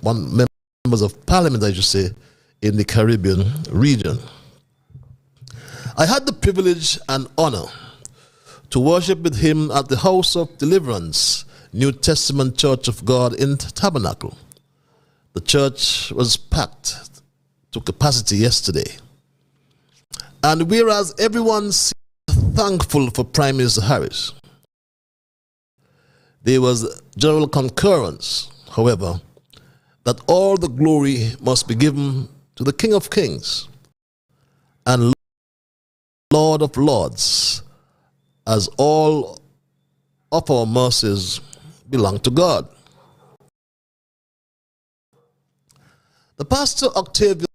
one members of parliament, I should say, in the Caribbean region. I had the privilege and honor to worship with him at the House of Deliverance, New Testament Church of God in Tabernacle. The church was packed to capacity yesterday. And whereas everyone seemed thankful for Prime Minister Harris, there was general concurrence, however, that all the glory must be given to the King of Kings and Lord of Lords, as all of our mercies belong to God. The pastor Octavius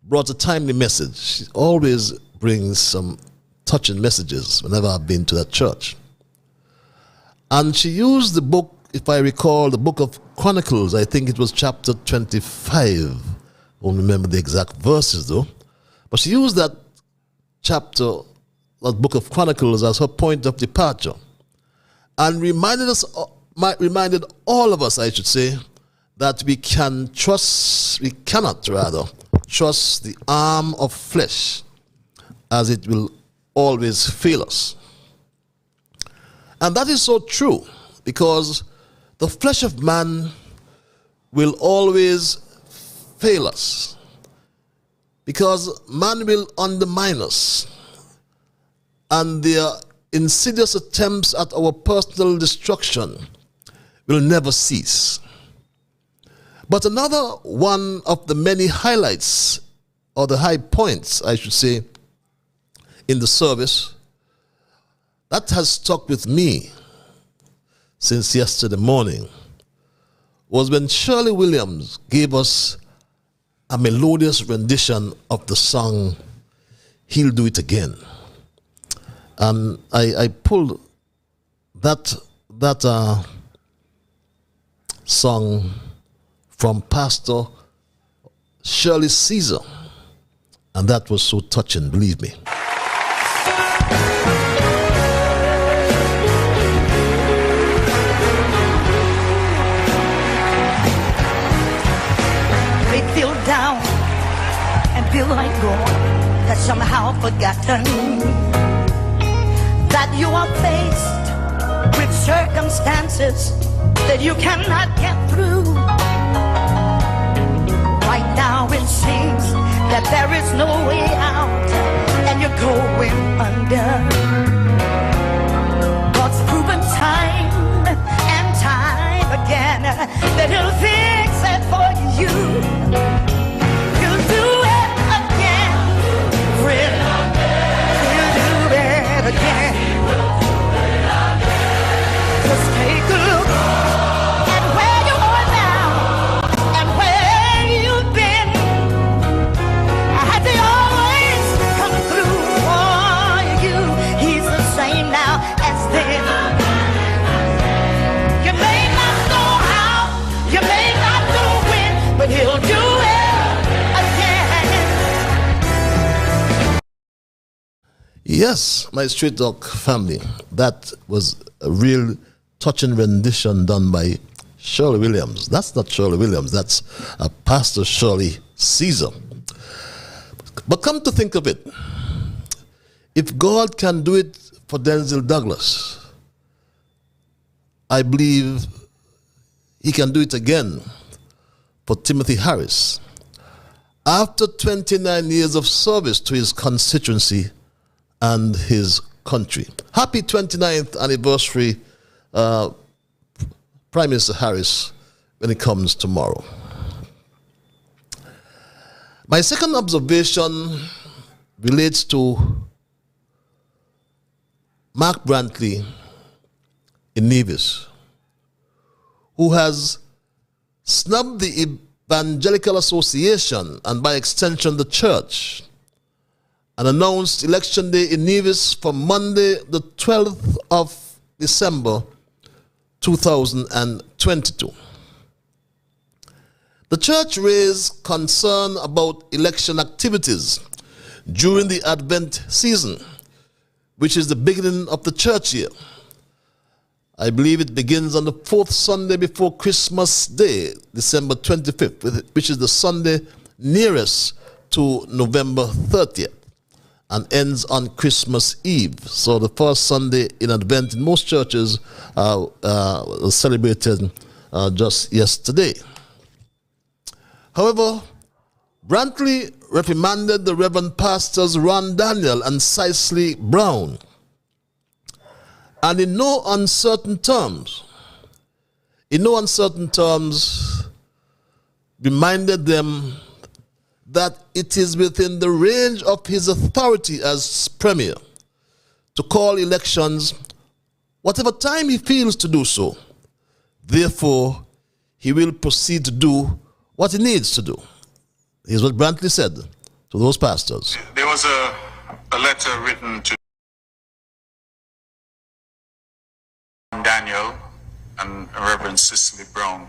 brought a timely message. She always brings some touching messages whenever I've been to that church. And she used the book, if I recall, the book of Chronicles. I think it was chapter 25. I won't remember the exact verses though. But she used that chapter, that book of Chronicles, as her point of departure. And reminded all of us, I should say, that we cannot trust the arm of flesh, as it will always fail us. And that is so true, because the flesh of man will always fail us, because man will undermine us, and their insidious attempts at our personal destruction will never cease. But another one of the many highlights, or the high points, I should say, in the service, that has stuck with me since yesterday morning, was when Shirley Williams gave us a melodious rendition of the song, He'll Do It Again. And I pulled that song from Pastor Shirley Caesar, and that was so touching, believe me. They feel down and feel like gone, that somehow forgotten that you are faced with circumstances that you cannot get through. Right now it seems that there is no way out and you're going under. God's proven time and time again that He'll fix it for you. He'll do it again, friend. He'll do it again. Just take a look at where you are now and where you've been. Has He always come through for you? He's the same now as then. You may not know how, you may not know when, but He'll do it again. Yes, my Street Talk family, that was a real touching rendition done by Shirley Williams. That's not Shirley Williams, that's Pastor Shirley Caesar. But come to think of it, if God can do it for Denzel Douglas, I believe He can do it again for Timothy Harris. After 29 years of service to his constituency and his country. Happy 29th anniversary, Prime Minister Harris, when it comes tomorrow. My second observation relates to Mark Brantley in Nevis, who has snubbed the Evangelical Association and by extension the church, and announced election day in Nevis for Monday the 12th of December 2022. The church raised concern about election activities during the Advent season, which is the beginning of the church year. I believe it begins on the fourth Sunday before Christmas Day, December 25th, which is the Sunday nearest to November 30th, and ends on Christmas Eve. So the first Sunday in Advent in most churches was celebrated just yesterday. However, Brantley reprimanded the Reverend Pastors Ron Daniel and Cicely Brown, and in no uncertain terms, reminded them that it is within the range of his authority as Premier to call elections whatever time he feels to do so. Therefore, he will proceed to do what he needs to do. Here's what Brantley said to those pastors. There was a letter written to Daniel and Reverend Cicely Brown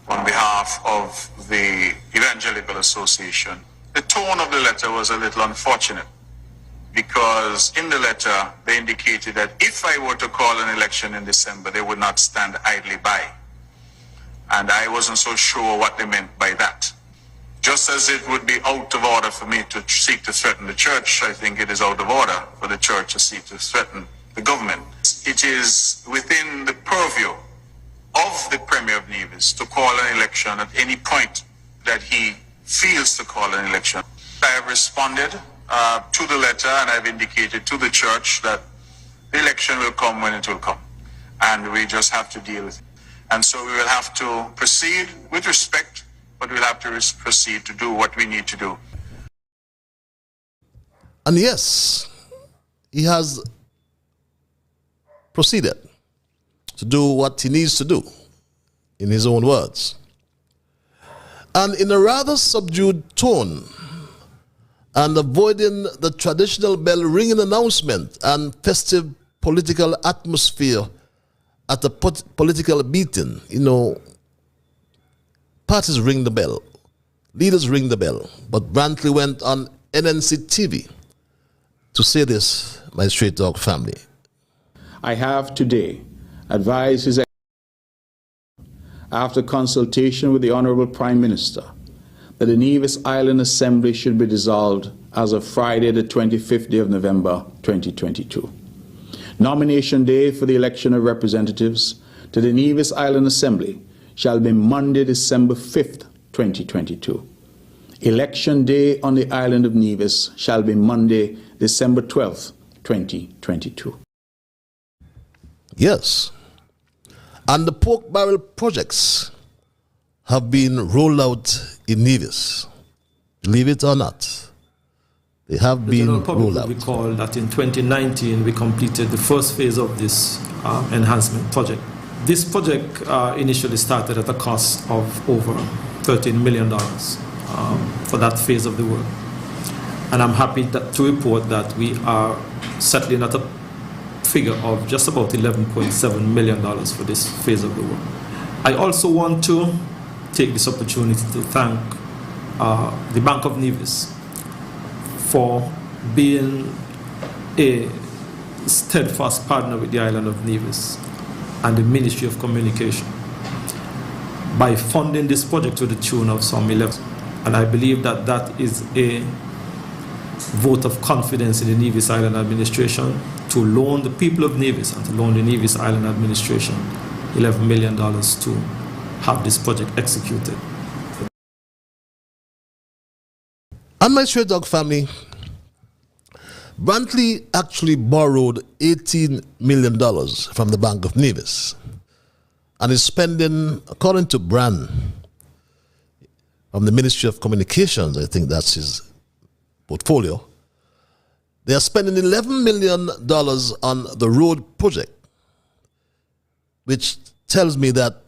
on behalf of the Evangelical Association. The tone of the letter was a little unfortunate because in the letter they indicated that if I were to call an election in December, they would not stand idly by. And I wasn't so sure what they meant by that. Just as it would be out of order for me to seek to threaten the church, I think it is out of order for the church to seek to threaten the government. It is within the purview of the Premier of Nevis to call an election at any point that he feels to call an election. I have responded to the letter, and I've indicated to the church that the election will come when it will come, and we just have to deal with it. And so we will have to proceed with respect, but we'll have to proceed to do what we need to do. And yes, he has proceeded to do what he needs to do, in his own words. And in a rather subdued tone, and avoiding the traditional bell ringing announcement and festive political atmosphere at a political meeting, parties ring the bell, leaders ring the bell. But Brantley went on NNC TV to say this, my Straight Talk family. I have today advised His Excellency, after consultation with the Honorable Prime Minister, that the Nevis Island Assembly should be dissolved as of Friday, the 25th day of November, 2022. Nomination day for the election of representatives to the Nevis Island Assembly shall be Monday, December 5th, 2022. Election day on the island of Nevis shall be Monday, December 12th, 2022. Yes. And the pork barrel projects have been rolled out in Nevis. Believe it or not, they have been rolled out. We recall that in 2019 we completed the first phase of this enhancement project. This project initially started at a cost of over $13 million for that phase of the work. And I'm happy to report that we are settling at a figure of just about $11.7 million for this phase of the work. I also want to take this opportunity to thank the Bank of Nevis for being a steadfast partner with the island of Nevis and the Ministry of Communication by funding this project to the tune of some 11. And I believe that that is a vote of confidence in the Nevis Island Administration to loan the people of Nevis and to loan the Nevis Island Administration $11 million to have this project executed. And my Straight Dog family, Brantley actually borrowed $18 million from the Bank of Nevis and is spending, according to Brand, from the Ministry of Communications, I think that's his portfolio, they are spending $11 million on the road project, which tells me that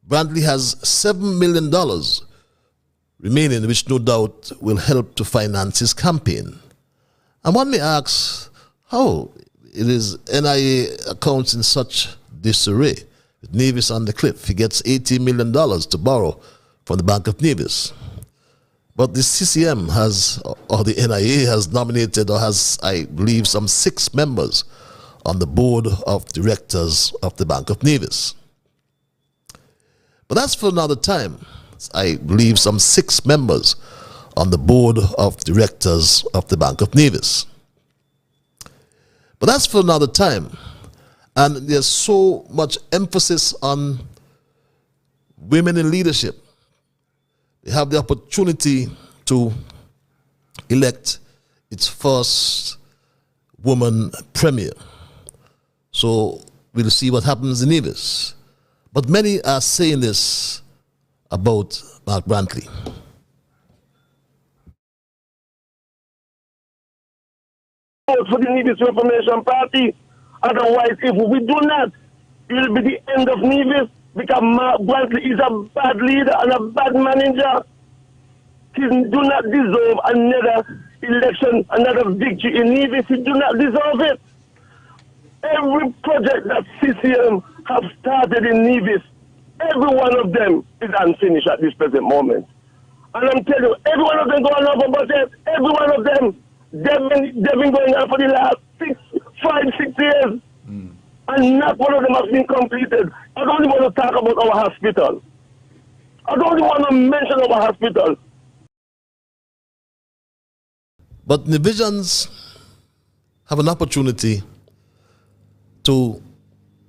Brantley has $7 million remaining, which no doubt will help to finance his campaign. And one may ask, how it is NIA accounts in such disarray? With Nevis on the cliff, he gets $80 million to borrow from the Bank of Nevis. But the CCM has, or the NIA has nominated or has, I believe, some 6 members on the board of directors of the Bank of Nevis. But that's for another time. I believe some 6 members on the board of directors of the Bank of Nevis. But that's for another time. And there's so much emphasis on women in leadership. They have the opportunity to elect its first woman premier. So we'll see what happens in Nevis. But many are saying this about Mark Brantley. Vote for the Nevis Reformation Party. Otherwise, if we do not, it will be the end of Nevis, because Mark Brantley is a bad leader and a bad manager. He do not deserve another election, another victory in Nevis. He do not deserve it. Every project that CCM have started in Nevis, every one of them is unfinished at this present moment. And I'm telling you, every one of them going over budget, every one of them, they've been going on for the last 5, 6 years. And not one of them has been completed. I don't even want to talk about our hospital. I don't even want to mention our hospital. But Nevisians have an opportunity to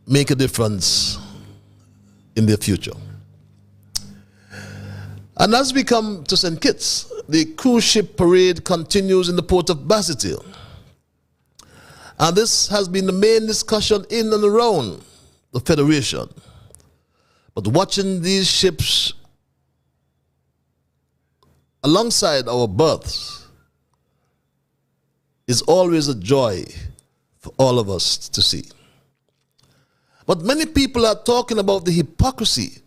make a difference in their future. And as we come to St. Kitts, the cruise ship parade continues in the port of Basseterre. And this has been the main discussion in and around the Federation. But watching these ships alongside our berths is always a joy for all of us to see. But many people are talking about the hypocrisy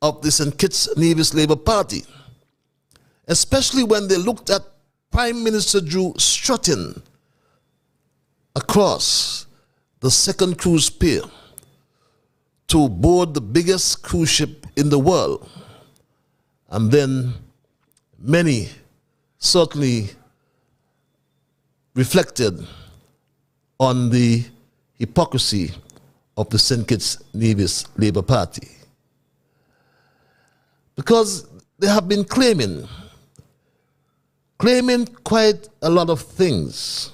of the St. Kitts Nevis Labour Party, especially when they looked at Prime Minister Drew strutting across the second cruise pier to board the biggest cruise ship in the world. And then many certainly reflected on the hypocrisy of the St. Kitts Nevis Labour Party. Because they have been claiming quite a lot of things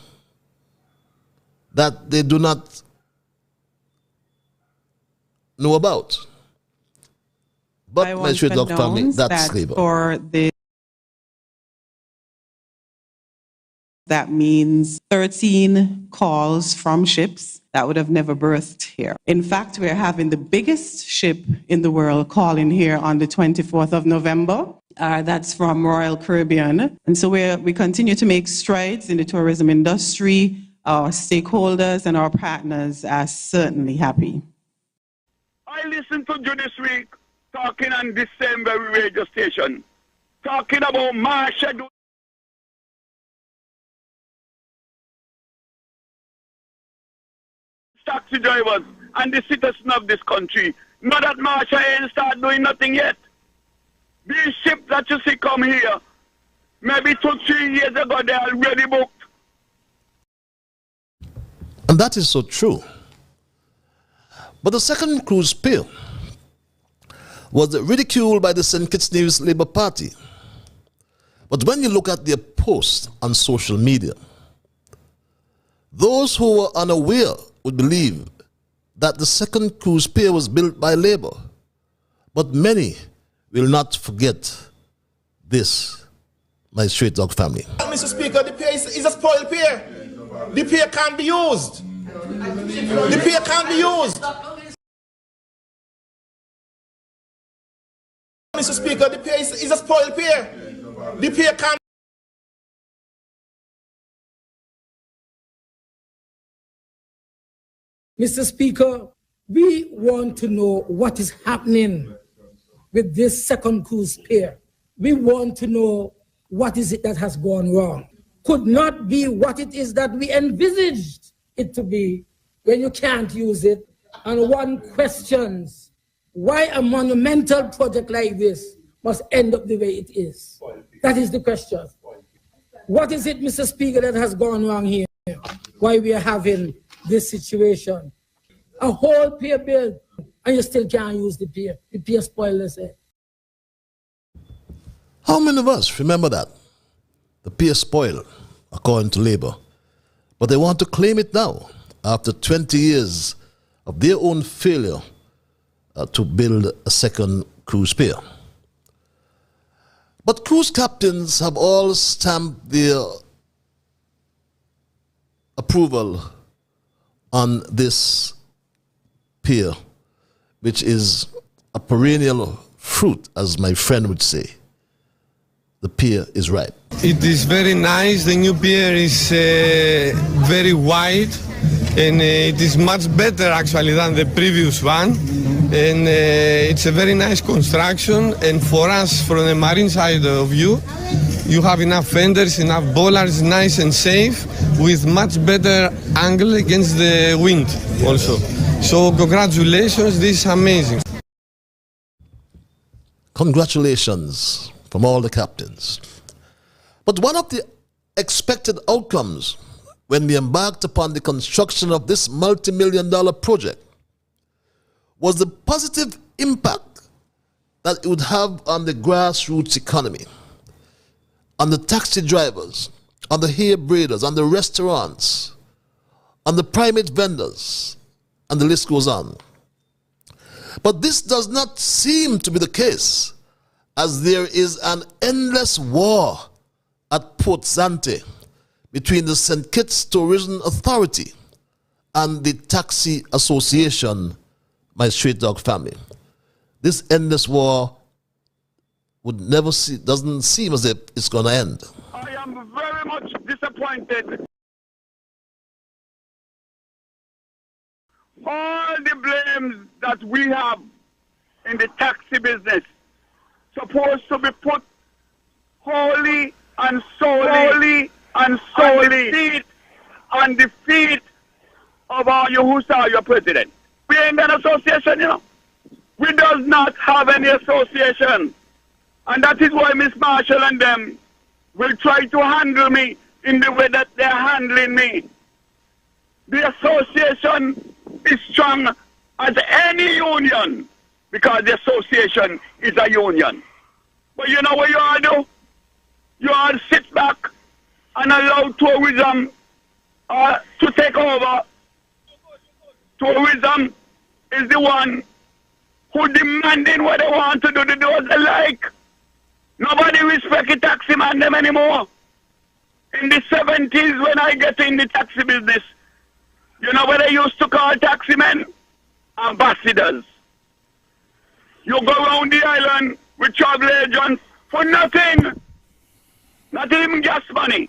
that they do not know about. But my sweet dog family, that's labor. That means 13 calls from ships that would have never berthed here. In fact, we're having the biggest ship in the world calling here on the 24th of November. That's from Royal Caribbean. And so we continue to make strides in the tourism industry. Our stakeholders and our partners are certainly happy. I listened to you this week talking on December radio station, talking about Marsha. Taxi drivers and the citizens of this country. Not that Marsha ain't start doing nothing yet. These ships that you see come here, maybe 2-3 years ago, they already booked. And that is so true. But the second cruise pier was ridiculed by the St. Kitts Nevis Labour Party. But when you look at their posts on social media, those who were unaware would believe that the second cruise pier was built by Labour. But many will not forget this, my straight dog family. Mr. Speaker, the pier is a spoiled pier. The pier can't be used. The pier can't be used. Mr. Speaker, the pier is a spoiled pier. The pier can't. Mr. Speaker, we want to know what is happening with this second cruise pier. We want to know what is it that has gone wrong. Could not be what it is that we envisaged it to be when you can't use it. And one questions why a monumental project like this must end up the way it is. That is the question. What is it, Mr. Speaker, that has gone wrong here? Why we are having this situation. A whole pier built, and you still can't use the pier. The pier spoiled, say. How many of us remember that? The pier spoiled, according to Labour. But they want to claim it now, after 20 years of their own failure to build a second cruise pier. But cruise captains have all stamped their approval on this pier, which is a perennial fruit, as my friend would say. The pier is ripe. It is very nice. The new pier is very wide, and it is much better actually than the previous one. And it's a very nice construction. And for us, from the marine side of view, you have enough fenders, enough bollards, nice and safe, with much better angle against the wind also. So congratulations, this is amazing. Congratulations from all the captains. But one of the expected outcomes when we embarked upon the construction of this multi-million-dollar project was the positive impact that it would have on the grassroots economy, on the taxi drivers, on the hair braiders, on the restaurants, on the private vendors, and the list goes on. But this does not seem to be the case, as there is an endless war at Port Zante between the St. Kitts Tourism Authority and the Taxi Association, my Straight Dog family. This endless war doesn't seem as if it's going to end. I am very much disappointed. All the blames that we have in the taxi business supposed to be put wholly and solely on the feet of our Yahusa, your president. We ain't got an association, you know. We does not have any association. And that is why Miss Marshall and them will try to handle me in the way that they're handling me. The association is strong as any union, because the association is a union. But you know what you all do? You all sit back and allow tourism to take over. Tourism is the one who demanding what they want to do as they like. Nobody respect the taxi man them anymore. In the 70s, when I get in the taxi business, you know what they used to call taxi men? Ambassadors. You go around the island with travel agents for nothing. Not even gas money.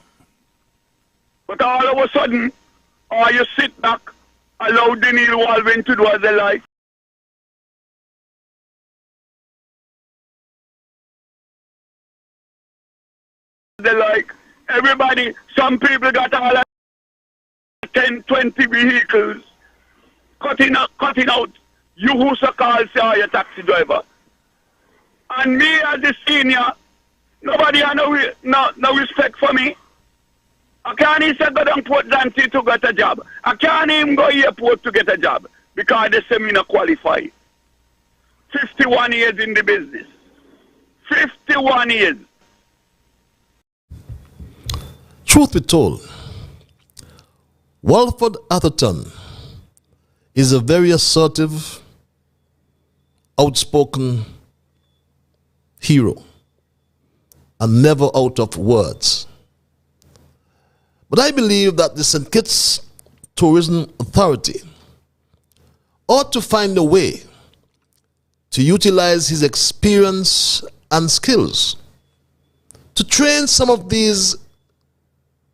But all of a sudden, or you sit back, allow the Neil Walvin to do as they like. They like. Everybody, some people got all 10, 20 vehicles cutting out. You who's a call say your taxi driver. And me as the senior, nobody has no respect for me. I can't even go down Port Zante to get a job. I can't even go airport to get a job because they say me not qualify. 51 years in the business. 51 years. Truth be told, Walford Atherton is a very assertive, outspoken hero and never out of words. But I believe that the St. Kitts Tourism Authority ought to find a way to utilize his experience and skills to train some of these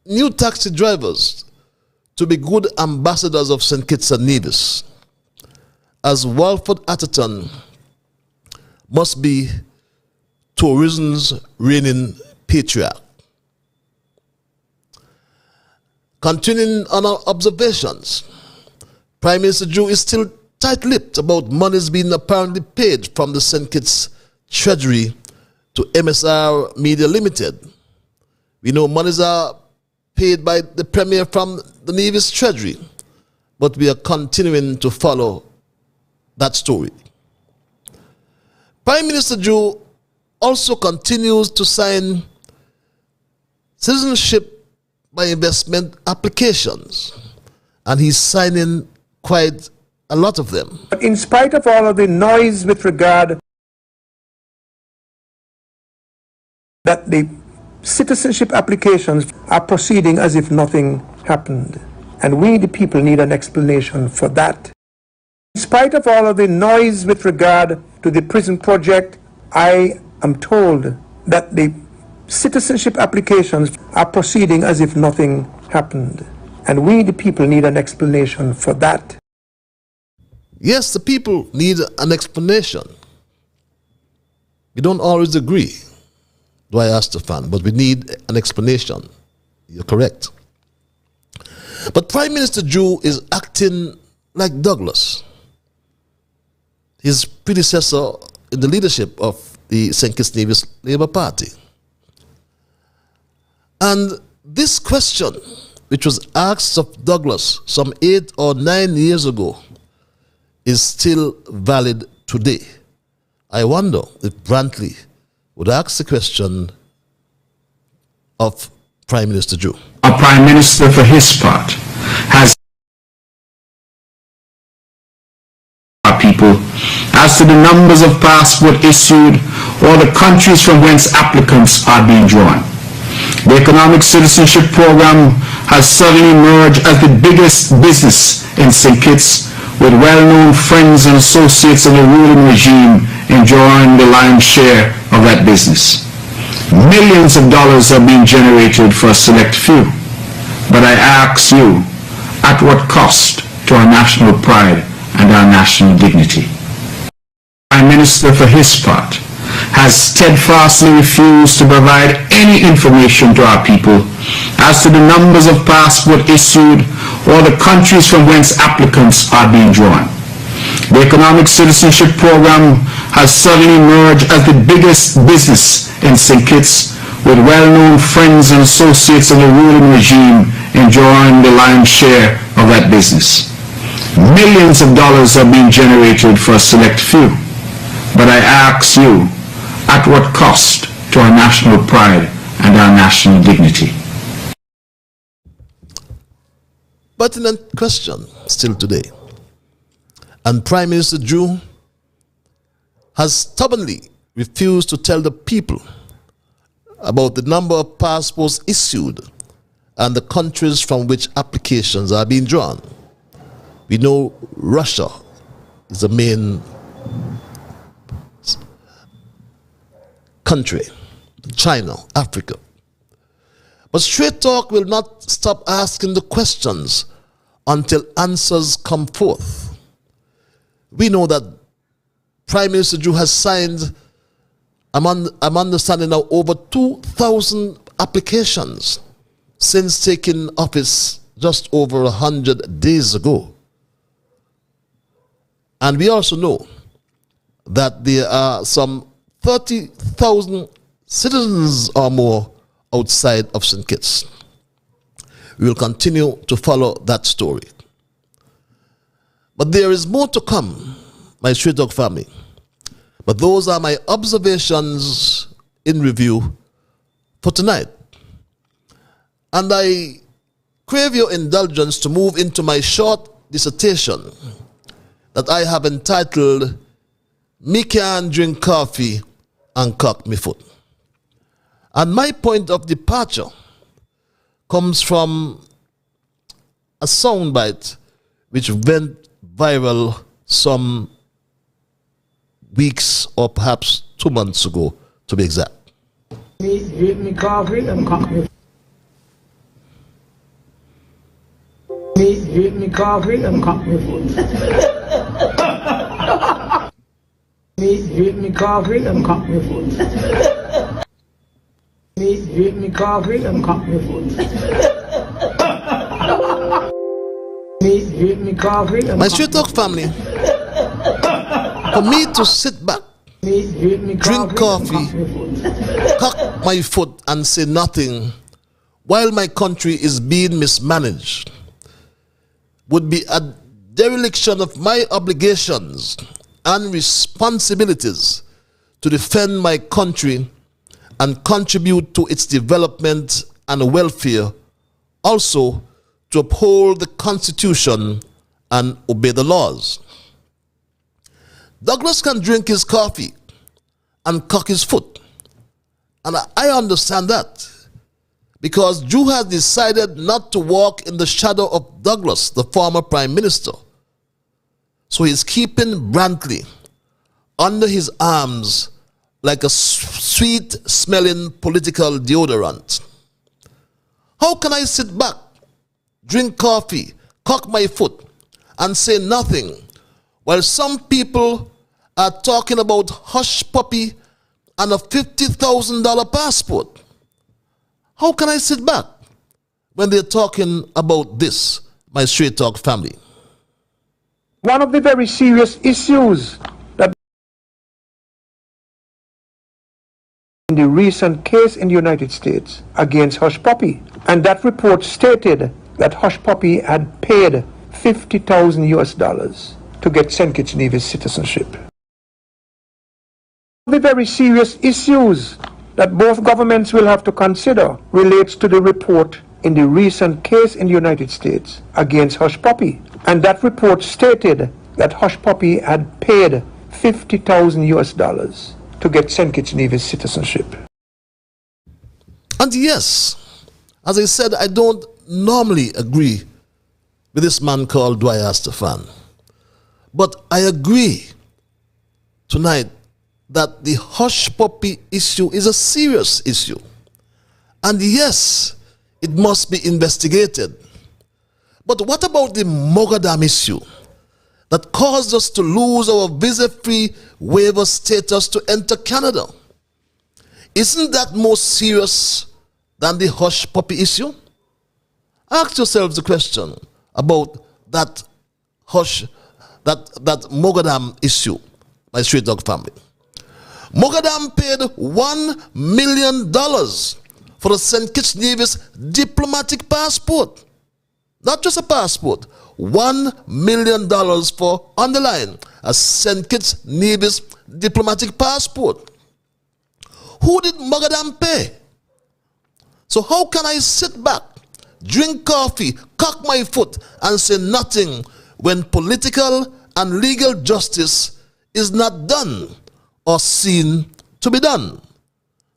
new taxi drivers to be good ambassadors of St. Kitts and Nevis, as Walford Atherton must be tourism's reigning patriarch. Continuing on our observations, Prime Minister Drew is still tight-lipped about monies being apparently paid from the St. Kitts Treasury to MSR Media Limited. We know monies are paid by the Premier from the Nevis Treasury, but we are continuing to follow that story. Prime Minister Joe also continues to sign citizenship by investment applications, and he's signing quite a lot of them. But in spite of all of the noise with regard that the citizenship applications are proceeding as if nothing happened, and we the people need an explanation for that. In spite of all of the noise with regard to the prison project, I am told that the citizenship applications are proceeding as if nothing happened, and we the people need an explanation for that. Yes, the people need an explanation. We don't always agree, do I ask the fan, but we need an explanation. You're correct. But Prime Minister Joe is acting like Douglas, his predecessor in the leadership of the St. Kitts Nevis Labour Party. And this question, which was asked of Douglas some 8 or 9 years ago, is still valid today. I wonder if Brantley would ask the question of Prime Minister Joe. Our Prime Minister, for his part, has our people as to the numbers of passports issued or the countries from whence applicants are being drawn. The Economic Citizenship Program has suddenly emerged as the biggest business in St. Kitts, with well-known friends and associates of the ruling regime enjoying the lion's share of that business. Millions of dollars are being generated for a select few. But I ask you, at what cost to our national pride and our national dignity? The Prime Minister, for his part, has steadfastly refused to provide any information to our people as to the numbers of passports issued or the countries from whence applicants are being drawn. The Economic Citizenship Program has suddenly emerged as the biggest business in St. Kitts, with well-known friends and associates of the ruling regime enjoying the lion's share of that business. Millions of dollars are being generated for a select few. But I ask you, at what cost to our national pride and our national dignity? Pertinent question still today. And Prime Minister Joe has stubbornly refused to tell the people about the number of passports issued and the countries from which applications are being drawn. We know Russia is the main country, China, Africa. But Straight Talk will not stop asking the questions until answers come forth. We know that Prime Minister Joe has signed, I'm understanding now, over 2,000 applications since taking office just over 100 days ago. And we also know that there are some 30,000 citizens or more outside of St. Kitts. We will continue to follow that story. But there is more to come, my Straight Talk family. But those are my observations in review for tonight. And I crave your indulgence to move into my short dissertation that I have entitled "Me Can Drink Coffee and Cock Me Foot." And my point of departure comes from a soundbite which went viral some weeks or perhaps 2 months ago, to be exact. Me drink me coffee and cock me. Me drink me coffee and cock me foot. Me drink me coffee and cock me foot. Me drink me coffee and cock me foot. Me drink me coffee and my Straight Talk family, for me to sit back, drink coffee, cock my foot and say nothing while my country is being mismanaged, would be a dereliction of my obligations and responsibilities to defend my country and contribute to its development and welfare, also to uphold the Constitution and obey the laws. Douglas can drink his coffee and cock his foot, and I understand that, because Drew has decided not to walk in the shadow of Douglas, the former Prime Minister. So he's keeping Brantley under his arms like a sweet-smelling political deodorant. How can I sit back, drink coffee, cock my foot, and say nothing while some people are talking about hush puppy and a $50,000 passport? How can I sit back when they're talking about this, my Straight Talk family? One of the very serious issues that in the recent case in the United States against Hush Puppy, and that report stated that Hush Puppy had paid $50,000 to get St. Kitts Nevis citizenship. The very serious issues that both governments will have to consider relates to the report in the recent case in the United States against Hush Puppy, and that report stated that Hush Puppy had paid $50,000 to get St. Kitts Nevis citizenship. And yes, as I said, I don't normally agree with this man called Dwyer Stefan, but I agree tonight that the Hush Puppy issue is a serious issue. And yes, it must be investigated. But what about the Mogadam issue that caused us to lose our visa-free waiver status to enter Canada? Isn't that more serious than the Hush Puppy issue? Ask yourselves the question about that Mogadam issue, my Straight Dog family. Mogadam paid $1 million for the St. Kitts Nevis diplomatic passport. Not just a passport, $1 million for, underline, a St. Kitts Nevis diplomatic passport. Who did Mogadam pay? So how can I sit back, drink coffee, cock my foot, and say nothing when political and legal justice is not done or seen to be done?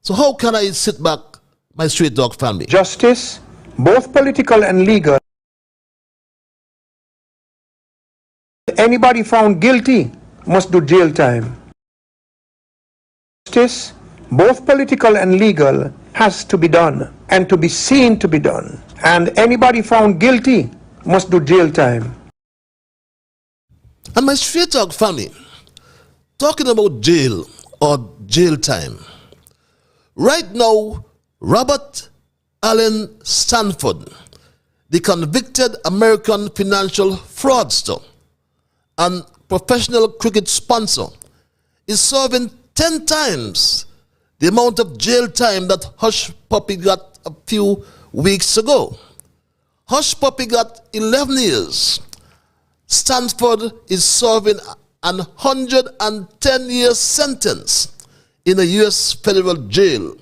So how can I sit back, my Straight Dog family? Justice, both political and legal. Anybody found guilty must do jail time. Justice, both political and legal, has to be done and to be seen to be done. And anybody found guilty must do jail time. And my Straight Dog family, talking about jail or jail time, right now, Robert Allen Stanford, the convicted American financial fraudster and professional cricket sponsor, is serving 10 times the amount of jail time that Hush Puppy got a few weeks ago. Hush Puppy got 11 years. Stanford is serving an 110-year sentence in a U.S. federal jail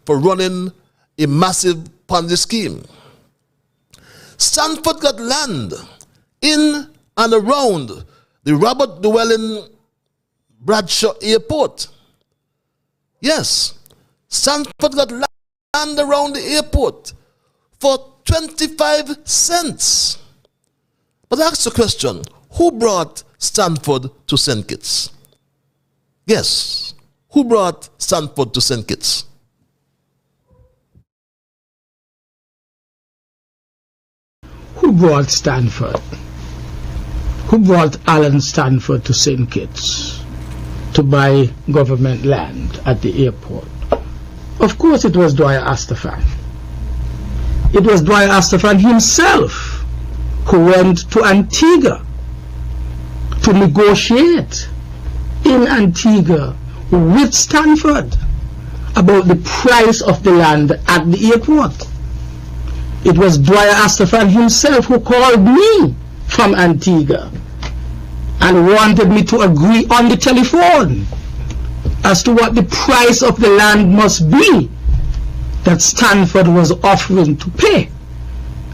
for running a massive Ponzi scheme. Stanford got land in and around the Robert Llewellyn Bradshaw Airport. Yes, Stanford got land around the airport for 25 cents. But ask the question, who brought Stanford to St. Kitts? Yes, who brought Stanford to St. Kitts? Who brought Stanford? Who brought Alan Stanford to St. Kitts to buy government land at the airport? Of course it was Dwyer Astafan. It was Dwyer Astafan himself who went to Antigua to negotiate in Antigua with Stanford about the price of the land at the airport. It was Dwyer Astafan himself who called me from Antigua and wanted me to agree on the telephone as to what the price of the land must be that Stanford was offering to pay.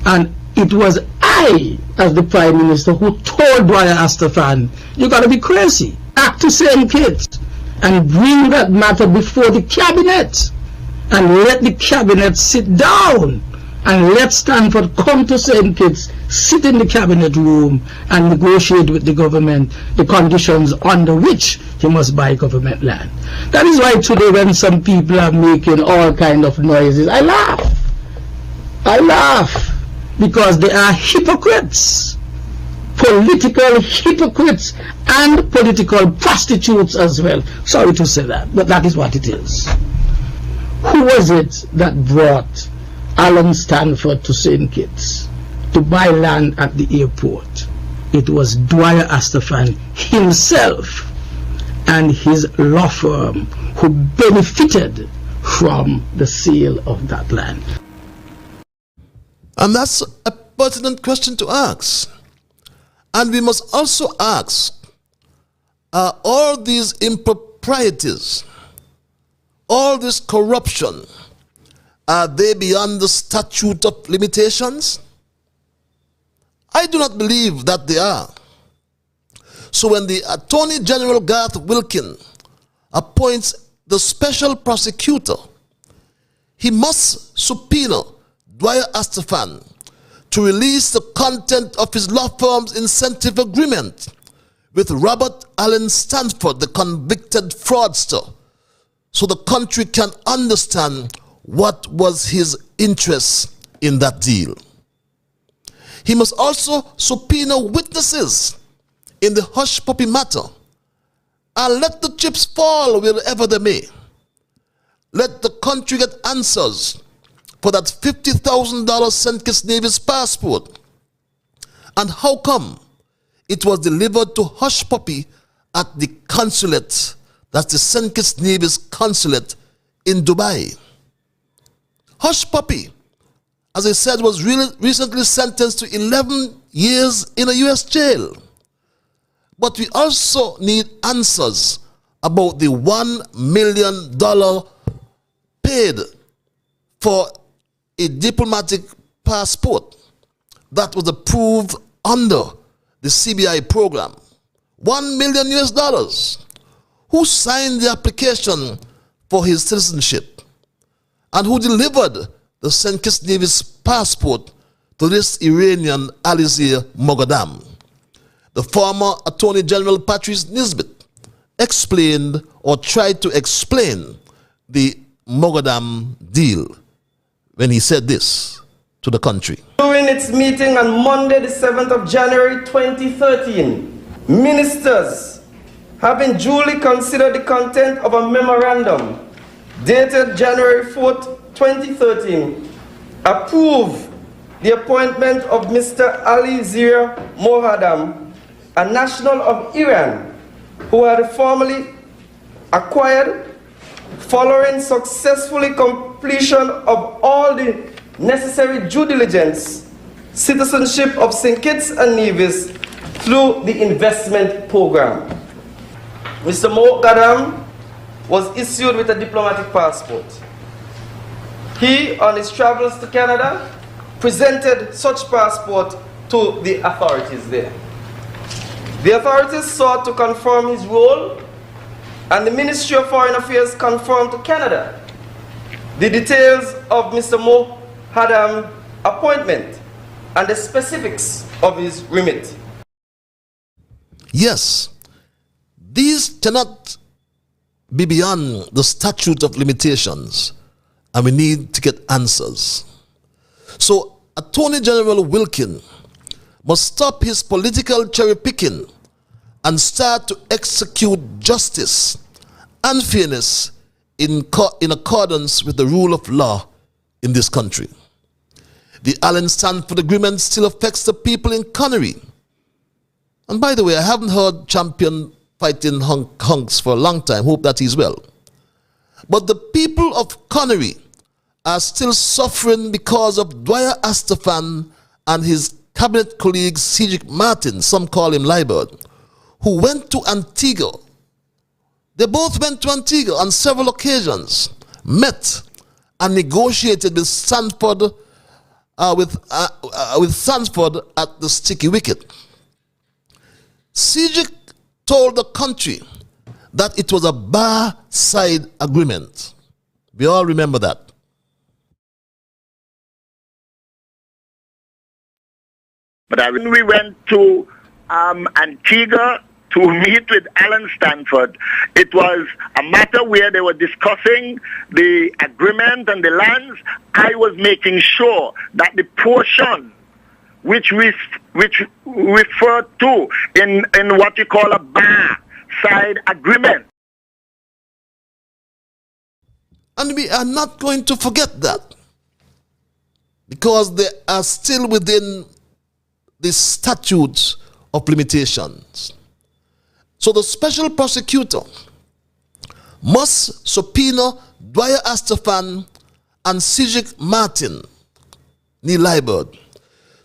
And it was I, as the Prime Minister, who told Dwyer Astafan, you gotta be crazy, act to St. Kitts and bring that matter before the cabinet and let the cabinet sit down and let Stanford come to St. Kitts, sit in the cabinet room and negotiate with the government the conditions under which he must buy government land. That is why today when some people are making all kind of noises, I laugh. I laugh because they are hypocrites, political hypocrites and political prostitutes as well. Sorry to say that, but that is what it is. Who was it that brought Alan Stanford to St. Kitts to buy land at the airport? It was Dwyer Astafan himself and his law firm who benefited from the sale of that land. And that's a pertinent question to ask. And we must also ask, are all these improprieties, all this corruption, are they beyond the statute of limitations? I do not believe that they are. So when the Attorney General Garth Wilkin appoints the special prosecutor, he must subpoena Dwyer Astafan to release the content of his law firm's incentive agreement with Robert Allen Stanford, the convicted fraudster, so the country can understand what was his interest in that deal. He must also subpoena witnesses in the hush puppy matter and let the chips fall wherever they may. Let the country get answers for that $50,000 St. Kitts Navy's passport. And how come it was delivered to hush puppy at the consulate, that's the St. Kitts Navy's consulate in Dubai? Hush puppy, as I said, was recently sentenced to 11 years in a U.S. jail. But we also need answers about the $1 million paid for a diplomatic passport that was approved under the CBI program. $1 million US. Who signed the application for his citizenship? And who delivered the St. Kitts Navy's passport to this Iranian Alizé Moghadam? The former Attorney General Patrice Nisbet explained or tried to explain the Moghadam deal when he said this to the country. During its meeting on Monday, the 7th of January 2013, ministers, having duly considered the content of a memorandum dated January 4th, 2013, approved the appointment of Mr. Alizé Moghadam, a national of Iran, who had formerly acquired, following successfully completion of all the necessary due diligence, citizenship of St. Kitts and Nevis through the investment program. Mr. Moghadam was issued with a diplomatic passport. He, on his travels to Canada, presented such passport to the authorities there. The authorities sought to confirm his role, and the Ministry of Foreign Affairs confirmed to Canada the details of Mr. Moghadam's appointment and the specifics of his remit. Yes, these cannot be beyond the statute of limitations, and we need to get answers. So Attorney General Wilkin must stop his political cherry picking and start to execute justice and fairness in accordance with the rule of law in this country. The Allen Stanford Agreement still affects the people in Connery. And by the way, I haven't heard Champion fighting hunks for a long time. Hope that he's well. But the people of Connery are still suffering because of Dwyer Astafan and his cabinet colleague Cedric Martin, some call him Liburd, who went to Antigua. They both went to Antigua on several occasions, met and negotiated with Sanford, Sanford at the sticky wicket. Cedric told the country that it was a bar side agreement. We all remember that. But when we went to Antigua to meet with Alan Stanford, it was a matter where they were discussing the agreement and the lands. I was making sure that the portion which referred to in what you call a bar side agreement. And we are not going to forget that, because they are still within the statute of limitations. So the special prosecutor must subpoena Dwyer Astafan and Cedric Martin, Neil Liburd,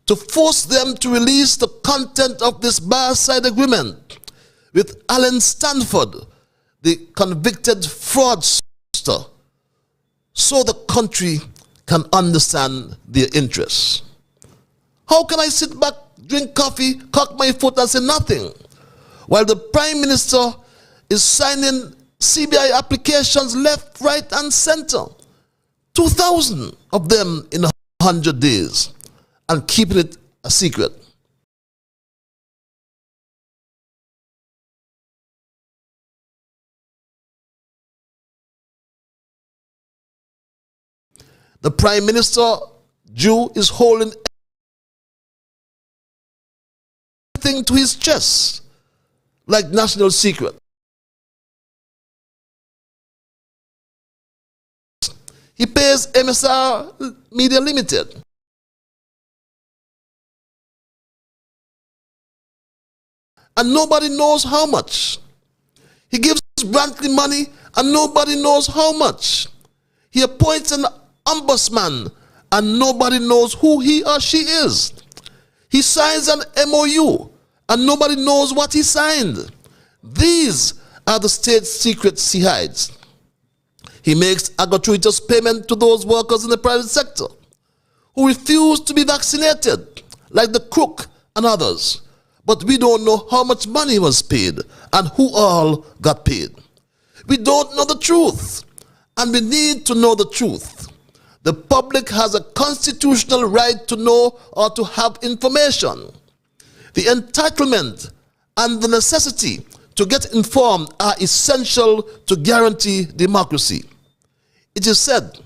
to force them to release the content of this bar side agreement with Alan Stanford, the convicted fraudster, so the country can understand their interests. How can I sit back, drink coffee, cock my foot and say nothing, while the Prime Minister is signing CBI applications left, right and center, 2,000 of them in 100 days, and keeping it a secret? The Prime Minister, Jew, is holding everything to his chest like national secret. He pays MSR Media Limited. And nobody knows how much. He gives Brantley money and nobody knows how much. He appoints an ombudsman and nobody knows who he or she is. He signs an MOU and nobody knows what he signed. These are the state secrets he hides. He makes a gratuitous payment to those workers in the private sector who refuse to be vaccinated, like the Crook and others. But we don't know how much money was paid and who all got paid. We don't know the truth, and we need to know the truth. The public has a constitutional right to know or to have information. The entitlement and the necessity to get informed are essential to guarantee democracy. It is said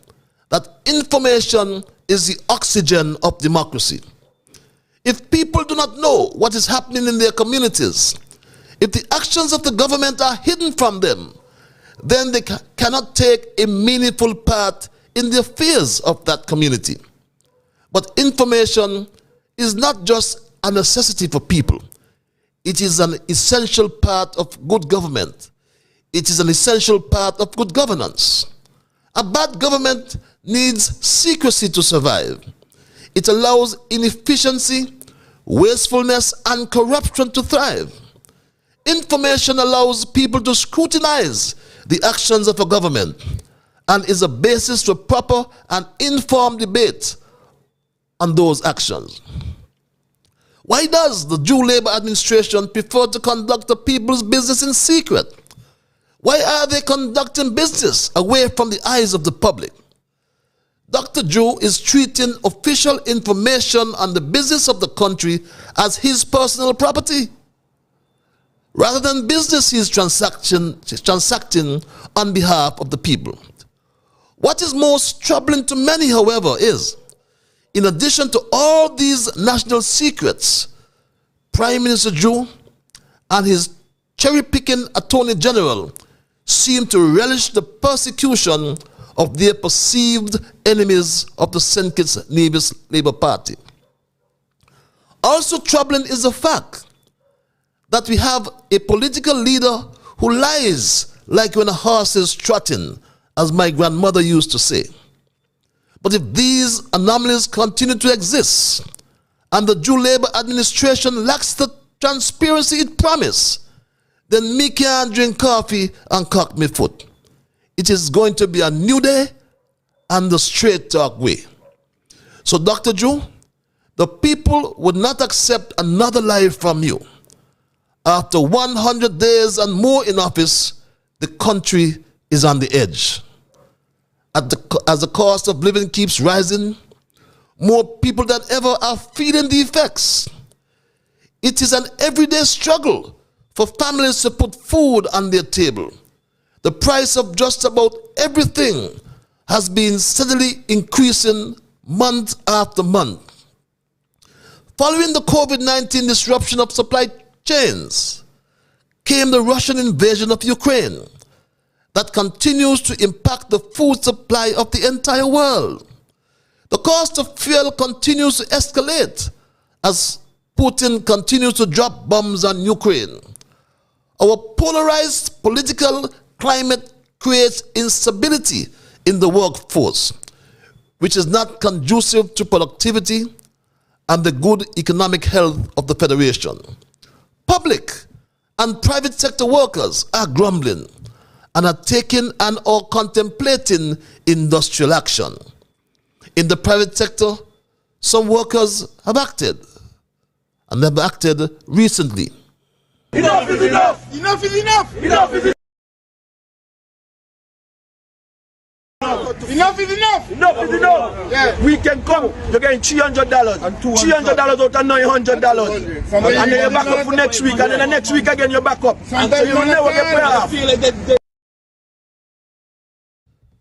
that information is the oxygen of democracy. If people do not know what is happening in their communities, if the actions of the government are hidden from them, then they cannot take a meaningful part in the affairs of that community. But information is not just a necessity for people. It is an essential part of good government. It is an essential part of good governance. A bad government needs secrecy to survive. It allows inefficiency, wastefulness, and corruption to thrive. Information allows people to scrutinize the actions of a government and is a basis for proper and informed debate on those actions. Why does the Jew Labour administration prefer to conduct the people's business in secret? Why are they conducting business away from the eyes of the public? Dr. Jew is treating official information on the business of the country as his personal property, rather than business he is transacting on behalf of the people. What is most troubling to many, however, is, in addition to all these national secrets, Prime Minister Jew and his cherry-picking Attorney General seem to relish the persecution of their perceived enemies of the St. Kitts Nevis Labour Party. Also troubling is the fact that we have a political leader who lies like when a horse is trotting, as my grandmother used to say. But if these anomalies continue to exist, and the Jew Labour administration lacks the transparency it promised, then me can't drink coffee and cock me foot. It is going to be a new day and the straight talk way. So, Dr. Jew, the people would not accept another lie from you. After 100 days and more in office, the country is on the edge. As the cost of living keeps rising, more people than ever are feeling the effects. It is an everyday struggle for families to put food on their table. The price of just about everything has been steadily increasing month after month. Following the COVID-19 disruption of supply chains came the Russian invasion of Ukraine that continues to impact the food supply of the entire world. The cost of fuel continues to escalate as Putin continues to drop bombs on Ukraine. Our polarized political climate creates instability in the workforce, which is not conducive to productivity and the good economic health of the Federation. Public and private sector workers are grumbling and are taking and or contemplating industrial action. In the private sector, some workers have acted, and have acted recently. Enough is enough! Enough is enough! Enough is enough! Enough is enough! Enough is enough! Yeah. We can come, you're getting $300. $300 out of $900. And then you're back up for next week, and then the next week again you're back up. And so you will never get paid off.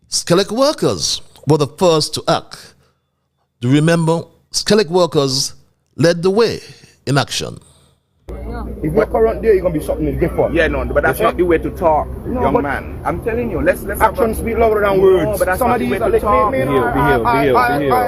Skelec workers were the first to act. Do you remember? Skelec workers led the way in action. If you're current there, you're going to be something different. Yeah, no, but that's not the way to talk, young man. I'm telling you, let's actions speak louder than words. No, but that's not the way to talk. I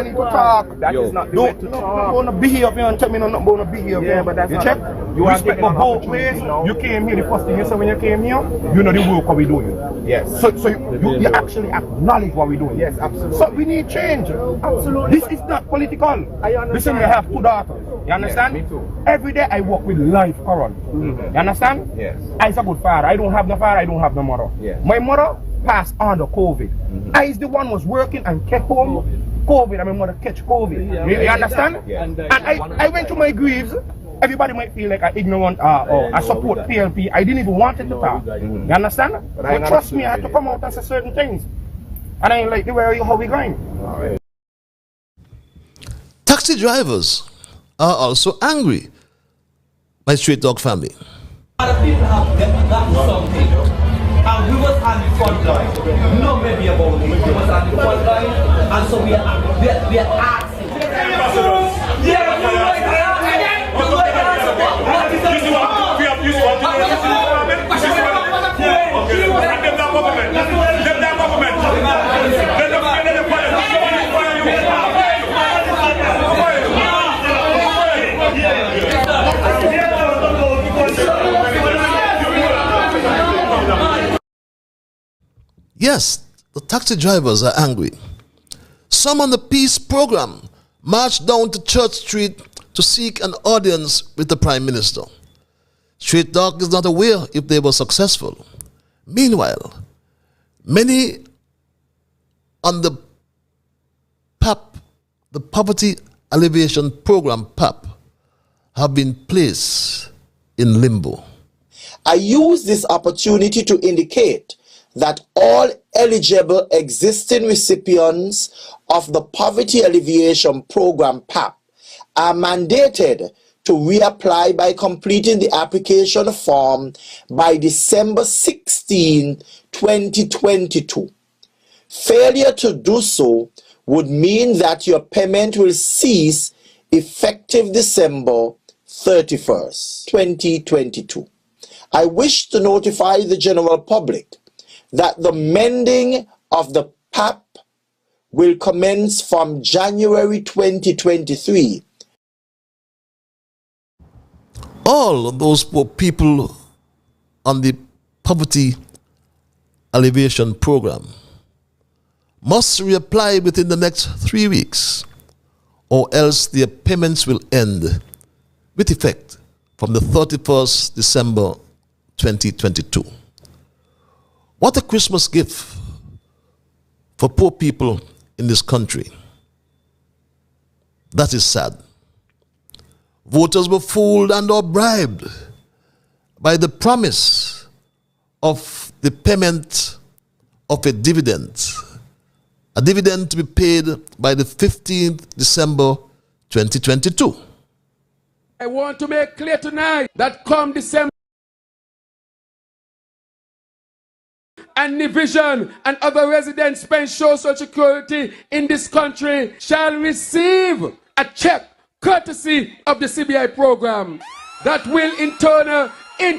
need to talk. That is not the way to talk. Don't want to behave and tell me nothing about behave. Yeah, but that's you not. check? You respect my both ways. You came here, the first thing you said when you came here, you know the work what we're doing. Yes. So you actually acknowledge what we're doing. Yes, absolutely. So we need change. Absolutely. This is not political. I understand. Listen, you have two daughters. You understand? Yes, me too. Every day I work with life current. Mm-hmm. You understand? Yes. I's a good father. I don't have no father, I don't have no mother. Yes. My mother passed under COVID. Mm-hmm. I is the one was working and kept home COVID, and my mother catch COVID. Yeah. You understand? Yes. And I went to my graves. Everybody might feel like I'm ignorant or I support PLP. I didn't even want it to talk. Mm-hmm. You understand? But trust me, I had to come out and say certain things. And I ain't like the way how we going. All right. Taxi drivers are also angry by Straight Dog family. Other people have gotten something, and we was on the front line. No maybe about it. We was on the front line, and so we are asking. Yes, the taxi drivers are angry. Some on the peace program marched down to Church Street to seek an audience with the Prime Minister. Straight Dog is not aware if they were successful. Meanwhile, many on the PAP, the Poverty Alleviation Program PAP, have been placed in limbo. I use this opportunity to indicate that all eligible existing recipients of the Poverty Alleviation Program PAP are mandated to reapply by completing the application form by December 16, 2022. Failure to do so would mean that your payment will cease effective December 31st, 2022. I wish to notify the general public that the mending of the PAP will commence from January 2023. All of those poor people on the Poverty Alleviation Program must reapply within the next 3 weeks, or else their payments will end with effect from the 31st December 2022. What a Christmas gift for poor people in this country. That is sad. Voters were fooled and or bribed by the promise of the payment of a dividend to be paid by the 15th December 2022. I want to make clear tonight that come December, and Division and other residents paying social security in this country shall receive a check courtesy of the CBI program that will in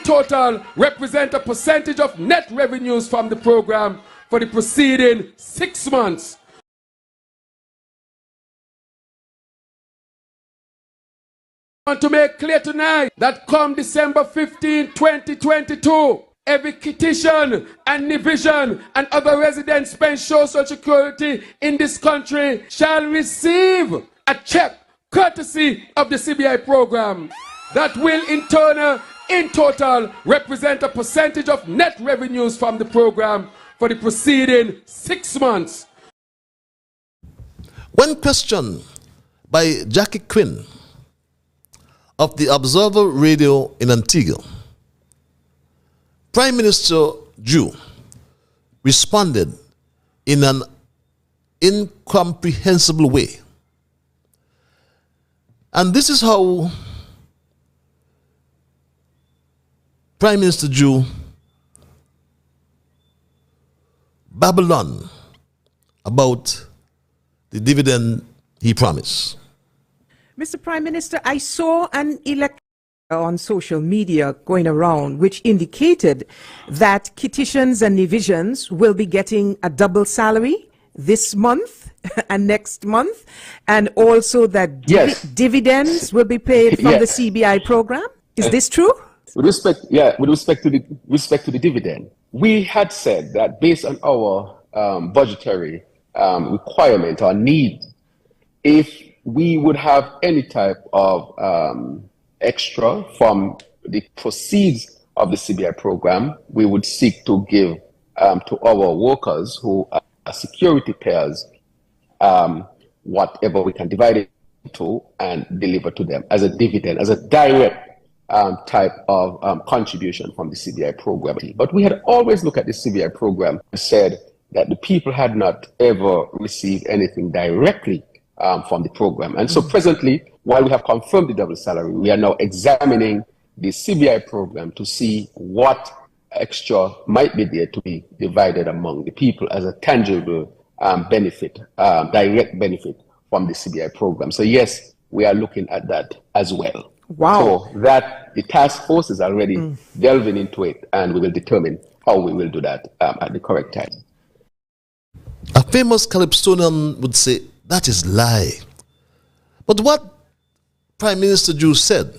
total represent a percentage of net revenues from the program for the preceding 6 months. I want to make clear tonight that come December 15, 2022, every petition and division and other residents paying social security in this country shall receive a check courtesy of the CBI program that will in total represent a percentage of net revenues from the program for the preceding 6 months. When questioned by Jackie Quinn of the Observer Radio in Antigua, Prime Minister Jew responded in an incomprehensible way. And this is how Prime Minister Jew babbled on about the dividend he promised. Mr. Prime Minister, I saw an election on social media going around which indicated that Kittitians and Divisions will be getting a double salary this month and next month, and also that dividends will be paid from the CBI program. Is this true? With respect to the dividend, we had said that based on our budgetary requirement or need, if we would have any type of extra from the proceeds of the CBI program, we would seek to give to our workers who are security payers whatever we can divide it to and deliver to them as a dividend, as a direct type of contribution from the CBI program. But we had always looked at the CBI program and said that the people had not ever received anything directly from the program. And so presently, while we have confirmed the double salary, we are now examining the CBI program to see what extra might be there to be divided among the people as a tangible benefit, direct benefit from the CBI program. So yes, we are looking at that as well. Wow. So that the task force is already delving into it, and we will determine how we will do that at the correct time. A famous Calypsonian would say, that is lie. But what Prime Minister Jew said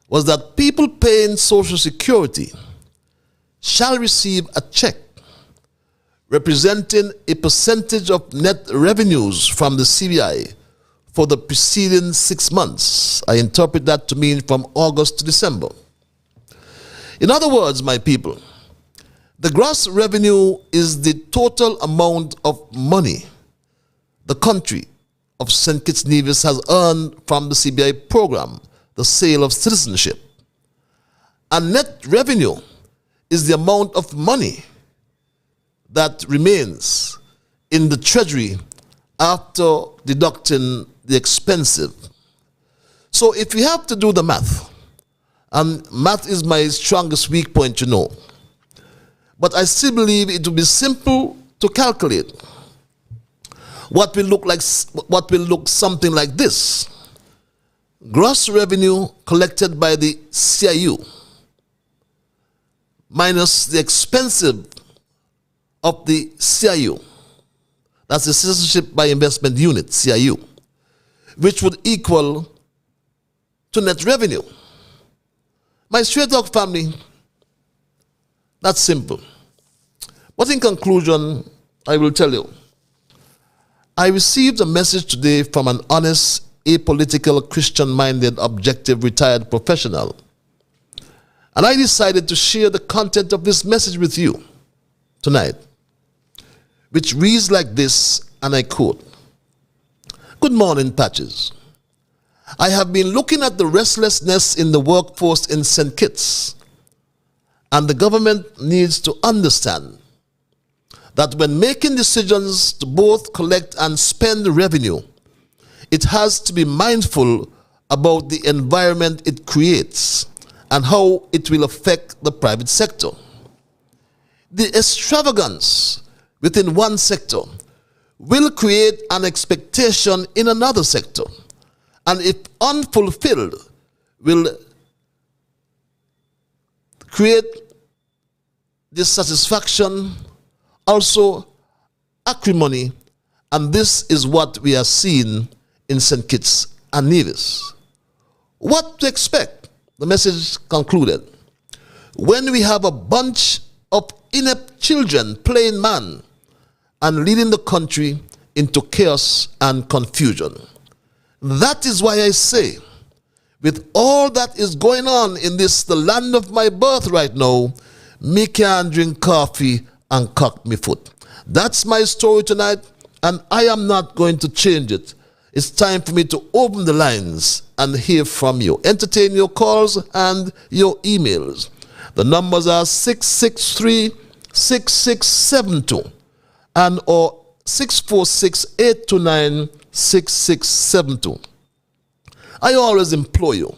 was that people paying Social Security shall receive a check representing a percentage of net revenues from the CBI for the preceding 6 months. I interpret that to mean from August to December. In other words, my people, the gross revenue is the total amount of money the country of St. Kitts Nevis has earned from the CBI program, the sale of citizenship. And net revenue is the amount of money that remains in the treasury after deducting the expensive. So if we have to do the math, and math is my strongest weak point, you know, but I still believe it will be simple to calculate what will look something like this. Gross revenue collected by the CIU minus the expensive of the CIU, that's the Citizenship by Investment Unit, CIU, which would equal to net revenue. My straight talk family, that's simple. But in conclusion, I will tell you, I received a message today from an honest, apolitical, Christian-minded, objective, retired professional. And I decided to share the content of this message with you tonight, which reads like this, and I quote, "Good morning, Patches. I have been looking at the restlessness in the workforce in St. Kitts, and the government needs to understand that when making decisions to both collect and spend revenue, it has to be mindful about the environment it creates and how it will affect the private sector. The extravagance within one sector will create an expectation in another sector, and if unfulfilled, will create dissatisfaction, also acrimony, and this is what we are seeing in St. Kitts and Nevis. What to expect?" The message concluded. "When we have a bunch of inept children playing man and leading the country into chaos and confusion. That is why I say, with all that is going on in this, the land of my birth right now, me can't drink coffee and cock me foot." That's my story tonight, and I am not going to change it. It's time for me to open the lines and hear from you. Entertain your calls and your emails. The numbers are 663-6672 and or 646-829-6672. I always implore you,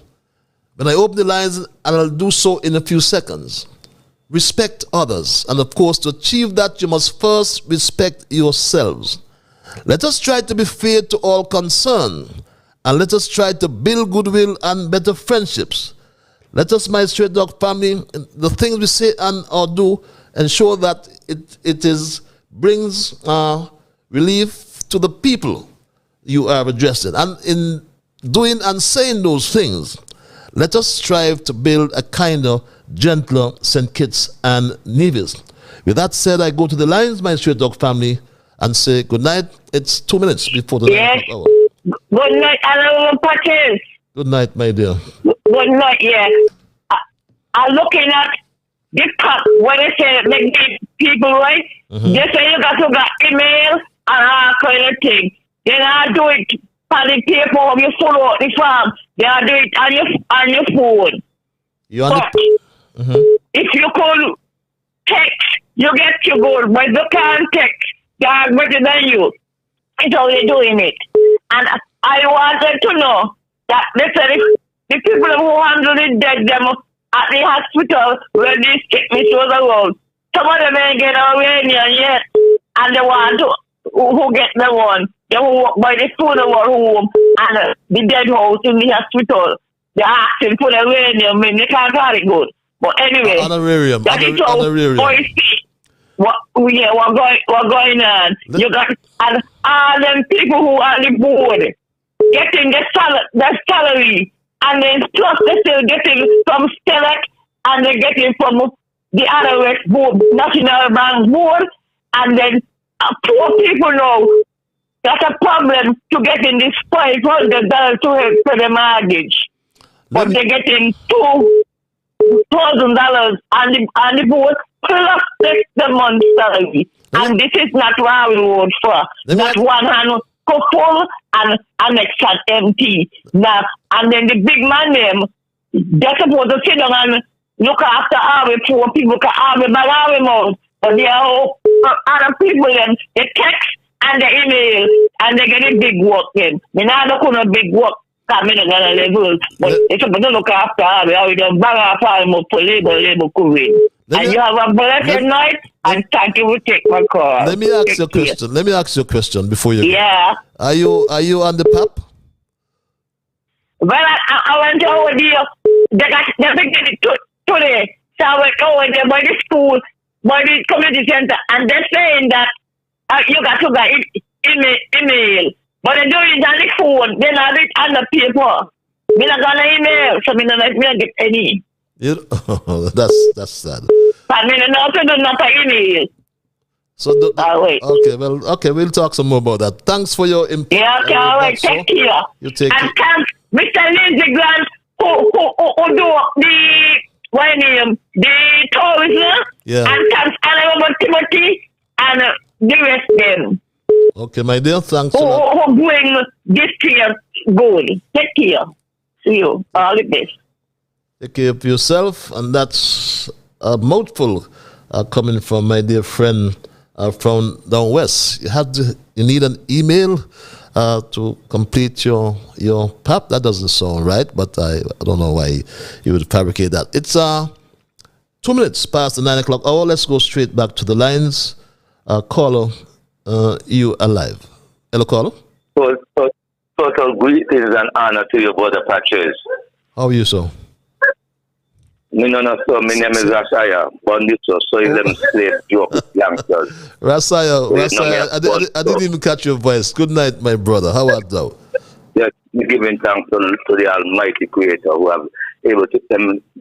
when I open the lines, and I'll do so in a few seconds, respect others. And of course, to achieve that, you must first respect yourselves. Let us try to be fair to all concerned, and let us try to build goodwill and better friendships. Let us, my Straight Dog family, the things we say and or do, ensure that it brings relief to the people you are addressing. And in doing and saying those things, let us strive to build a kinder, gentler St. Kitts and Nevis. With that said, I go to the lines, my Straight Dog family, and say good night. It's 2 minutes before the 9 o'clock hour. Good night, Honorable Patches. Good night, my dear. Good night, yeah. I'm looking at this cup where they say they give people, right? Mm-hmm. They say you got to get email and all kind of thing. Then I do it on the paper of you follow out the farm. Then I do it on your phone. If you call text, you get your goal. But you can't text, they are better than you. It's how they're doing it. And I wanted to know that they said if the people who handle the dead them at the hospital where this sickness was around, some of them ain't get away yet, and they want to who get the one. They will walk by the funeral home and the dead house in the hospital. They're asking for the uranium, and they can't carry it good. But anyway, honorarium. That is how we're going on. You got and all them people who are on the board getting the salary, and then plus they're still getting from Stelec, and they're getting from the IRS board, National Bank board, and then poor people know that's a problem to getting this $500 to help for the mortgage. But they're getting $2,000 on the board plus the month salary. And this is not what we vote for. Not one hand full and next hand empty. Now, and then the big man them, they're supposed to sit down and look after our poor people, our mouth. But they are other people them, they text and the email and they get a big work then. Me not look on a big work coming on a level. But it's supposed to look after our we don't bang our farm up for labor COVID. And you have a blessed night, and thank you for taking my call. Let me ask you a question. Let me ask you a question before you go. Yeah. Are you on the PAP? Well, I went over there. They beginning today. So I went over there by the school, by the community center, and they're saying that you got to get email. But they do it on the phone. They not it on the paper. Me not gonna email, so me not get any. That's sad. I mean, not to do not email. So I'll wait. Okay, we'll talk some more about that. Thanks for your input. Yeah, okay, all right. Take care. You take and it. thanks, Mr. Lindsey Grant, who do the tourism. Yeah. And thanks, Honorable Timothy, and the rest of them. Okay, my dear, thanks. Who bring this to your goal. Take care. See you. All the best. Take care of yourself, and that's a mouthful coming from my dear friend from down west. You need an email to complete your PAP. That doesn't sound right, but I don't know why you would fabricate that. It's 2 minutes past the 9 o'clock hour. Let's go straight back to the lines. Caller, you alive? Hello, caller. Total greetings and honor to your brother Patrice. How are you, sir? My name is Rasaya. So is them slave joke youngsters. Rasaya, I didn't even catch your voice. Good night, my brother. How art thou? Yes, giving thanks to the Almighty Creator who have able to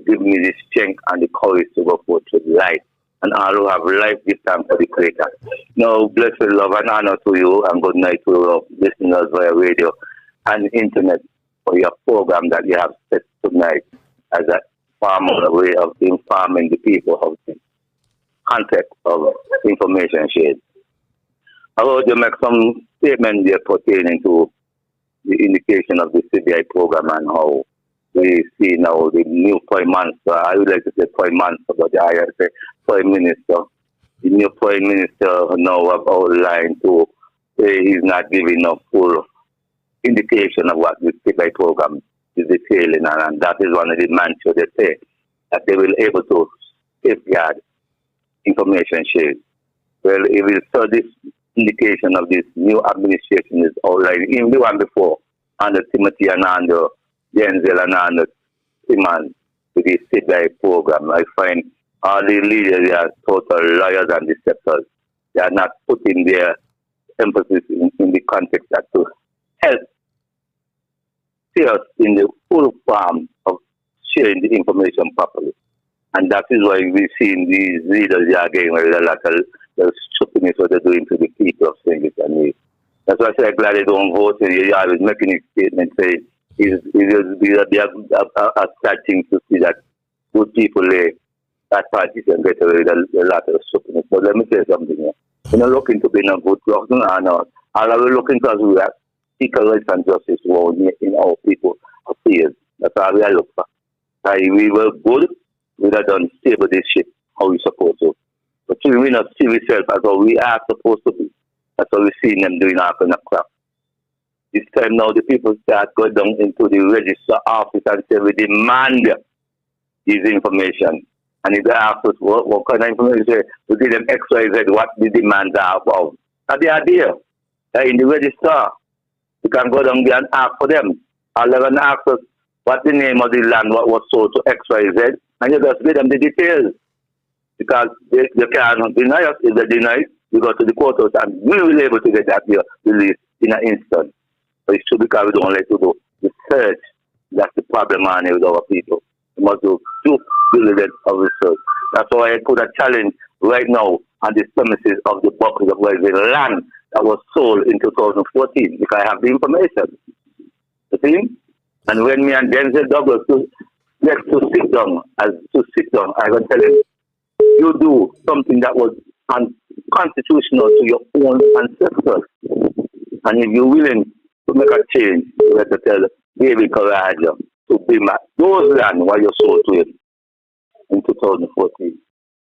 give me the strength and the courage to go forth with life. And all who have life, give thanks to the Creator. Now, blessed love and honor to you, and good night to your listeners via radio and internet for your program that you have set tonight as a formal way of informing the people of the context of information shared. I would you make some statement there pertaining to the indication of the CBI program and how we see now the new Prime Minister. I would like to say Prime Minister, but I say Prime Minister. The new Prime Minister now have outlined to say he's not giving a full indication of what the CBI program is detailing, and that is one of the mantras they say, that they will able to safeguard information shared. Well, if we saw this indication of this new administration is outlined, even the one before, under Timothy and under Denzel and under Simon, with the CBI program, I find all the leaders are total liars and deceptors. They are not putting their emphasis in the context that to help see us in the full form of sharing the information properly. And that is why we've seen these leaders are getting a lot of stupidness what they're doing to the people of St. Kitts and Nevis. That's why I say I'm glad they don't vote. You're always making a statement saying they are starting to see that good people that party can get away with a lot of stupidness. But let me say something here. We're not looking to be in a good person or not. All we're looking for is we have equal rights and justice in our people affairs. That's all we are looking for. We were good, we have done stable this ship how we supposed to. But we not see ourselves as how we are supposed to be. That's what we're seeing them doing after the crap. This time now the people start going down into the register office and say we demand this information. And if they ask us what kind of information, we give them X, Y, Z, what the demands are about. That's the idea. In the register, you can go down there and ask for them. Or they can ask us what the name of the land what was sold to X, Y, Z, and you just give them the details. Because they can't deny us. If they deny it, we go to the courthouse and we will be able to get that release in an instant. But it's true because we don't let you do the search. That's the problem on with our people. We must do due diligence of research. That's why I put a challenge right now on the premises of the bucket of where the land that was sold in 2014, because I have the information. You see? And when me and Denzel Douglas get to sit down, I can tell him, you do something that was unconstitutional to your own ancestors. And if you're willing to make a change, you have to tell David Karaja to bring back those land while you sold to him in 2014.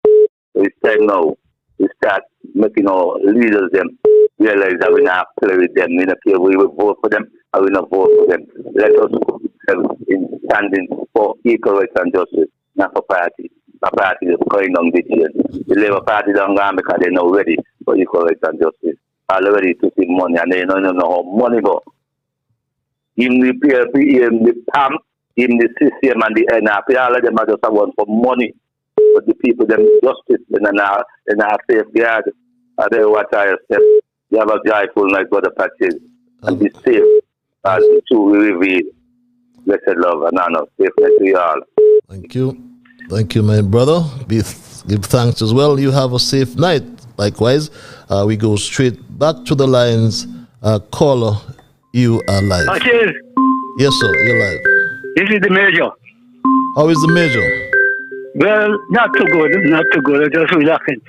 So it's time now we start making our leaders them realize that we not play with them. We not care we will vote for them or we not vote for them. Let us in standing for equal rights and justice, not for party. The party is going on this year. The Labour Party don't go because they're not ready for equal rights and justice. All ready to see money and they don't know how money go. In the PLP, in the PAM, in the CCM and the NRP, all of them are just want for money. But the people, them justice, they're not safeguard. And they watch our step. You have a joyful night, brother Patrice. And be safe. As the two will reveal. Blessed love and honor. Safety to you all. Thank you. Thank you, my brother. Give thanks as well. You have a safe night. Likewise, we go straight back to the lines. Caller, you are live. Cheers. Yes, sir, you're live. This is the Major. How is the Major? Well, not too good, not too good. I'm just relaxing.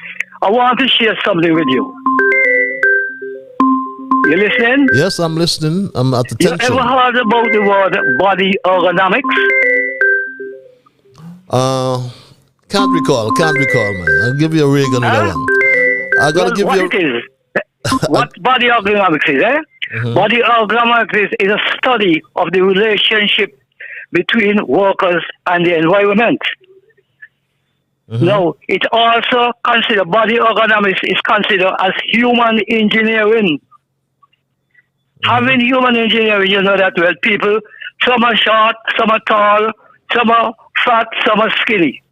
I want to share something with you. You listening? Yes, I'm listening. I'm at You attention. ever heard about the word body ergonomics? Can't recall, man. I'll give you a rig on that one. I gotta give you. What it is? What body ergonomics is, eh? Body ergonomics is a study of the relationship between workers and the environment. Now, it also considered, body ergonomics is considered as human engineering. Having human engineering, you know that well, people, some are short, some are tall, some are fat, some are skinny.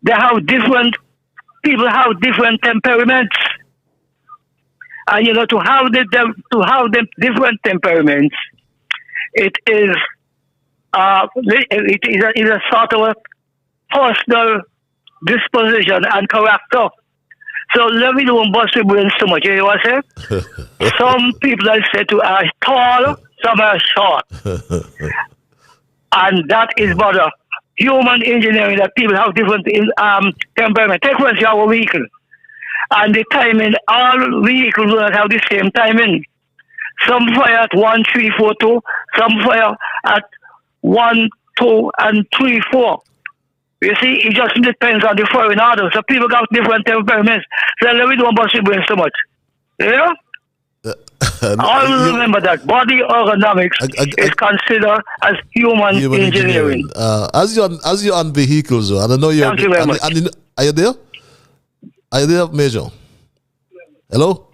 They have different, people have different temperaments. And you know, to have the different temperaments, it is a sort of a personal disposition and character. So let me don't bust your brains too much. You know what I'm saying? Some people I say to are tall, some are short. And that is but a human engineering that people have different temperament. Take for instance, you have a vehicle. And the timing, all vehicles will not have the same timing. Some fire at 1, 3, 4, 2. Some fire at 1, 2, and 3, 4. You see, it just depends on the foreign order. So people got different temperaments. So let me don't bust your brain so much. Yeah? Always remember that body ergonomics is considered as human engineering. As you're on vehicles, I don't know you're. Thank you very much. Are you there? Are you there, Major? Hello?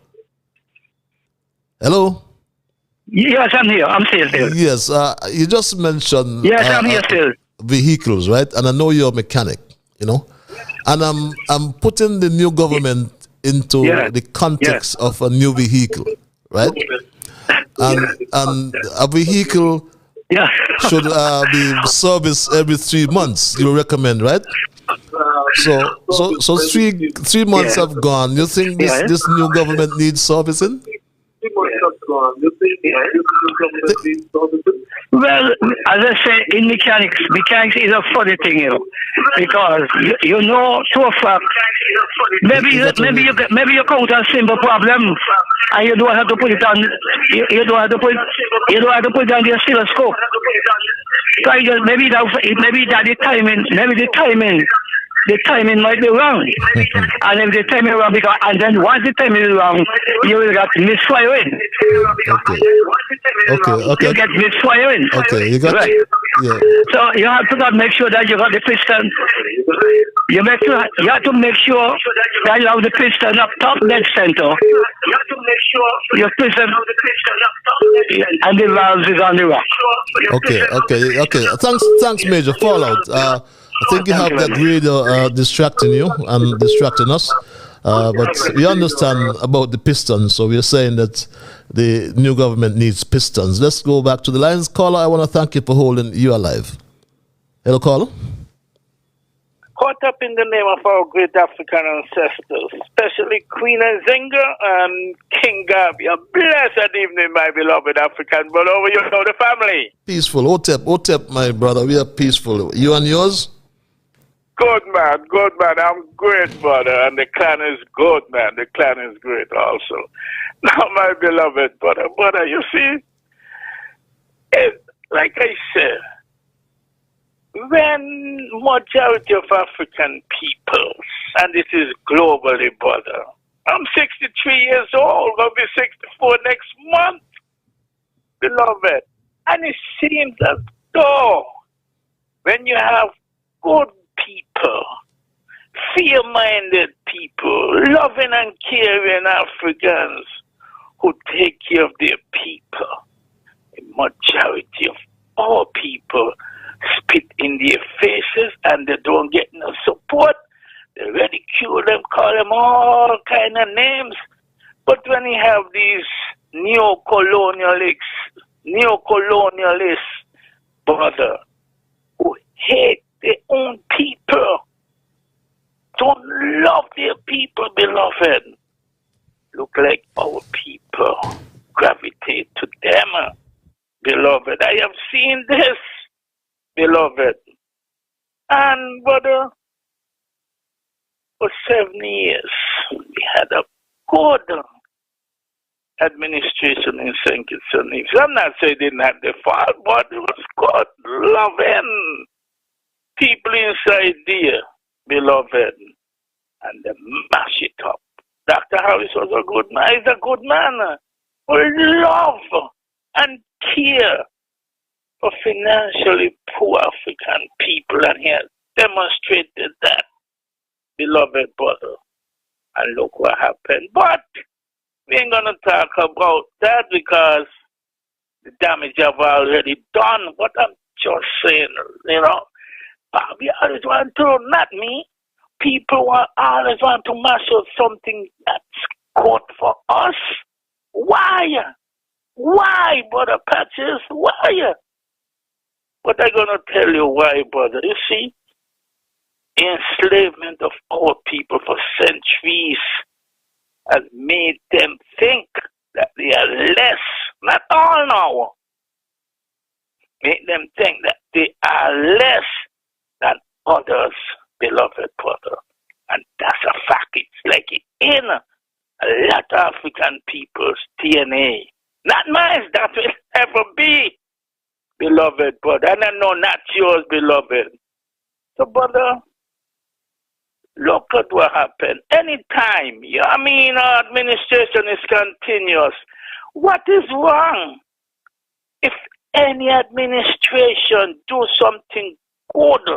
Hello? Yes, I'm here. I'm still here. Yes, you just mentioned. Yes, I'm here still. Vehicles, right? And I know you're a mechanic, you know, and I'm putting the new government into the context of a new vehicle, right? And a vehicle should be serviced every 3 months. You recommend, right? So 3 months have gone. You think this new government needs servicing? Well, as I say, in mechanics is a funny thing, you know, because you know to a fact, maybe you count a simple problem, and you don't have to put it on. You don't have to put it on the oscilloscope. So maybe that the timing might be wrong. And if the timing is wrong, and then once the timing is wrong, you will get misfiring. Okay. You get misfiring. Okay, you got yeah. So you have to make sure that you got the piston. You have to make sure that you have the piston up top dead center. You have to make sure your piston and the valves is on the rock. Okay. Thanks, Major. Fallout. I think you have that radio distracting you and distracting us. But we understand about the pistons, so we're saying that the new government needs pistons. Let's go back to the lines. Caller, I want to thank you for holding you alive. Hello, caller. Caught up in the name of our great African ancestors, especially Queen Nzinga and King Gabi. A blessed evening, my beloved African brother. Over you know the family. Peaceful. Otep, my brother. We are peaceful. You and yours? Good man. I'm great, brother. And the clan is good, man. The clan is great also. Now, my beloved brother, you see, like I said, when majority of African people, and it is globally, brother, I'm 63 years old, I'll be 64 next month, beloved. And it seems as though when you have good people, fair-minded people, loving and caring Africans who take care of their people, the majority of all people spit in their faces and they don't get no support. They ridicule them, call them all kind of names. But when you have these neo-colonialists, brother, who hate their own people, don't love their people, beloved. Look like our people gravitate to them, beloved. I have seen this, beloved. And, brother, for 7 years, we had a good administration in St. Kitts and Nevis. I'm not saying they didn't have the fault, but it was good, loving people inside there, beloved. And they mash it up. Dr. Harris was a good man. He's a good man who love and care for financially poor African people, and he has demonstrated that, beloved brother. And look what happened. But we ain't gonna talk about that because the damage I've already done. What I'm just saying, we always want to, not me. People always want to mash up something that's good for us. Why? Why, brother Patches? Why? But I'm going to tell you why, brother. You see, enslavement of our people for centuries has made them think that they are less, not all now, make them think that they are less than others, beloved brother. And that's a fact. It's like in a lot of African people's DNA. Not mine, that will ever be, beloved brother. And I know not yours, beloved. So, brother, look at what happened. Anytime, our administration is continuous. What is wrong? If any administration do something good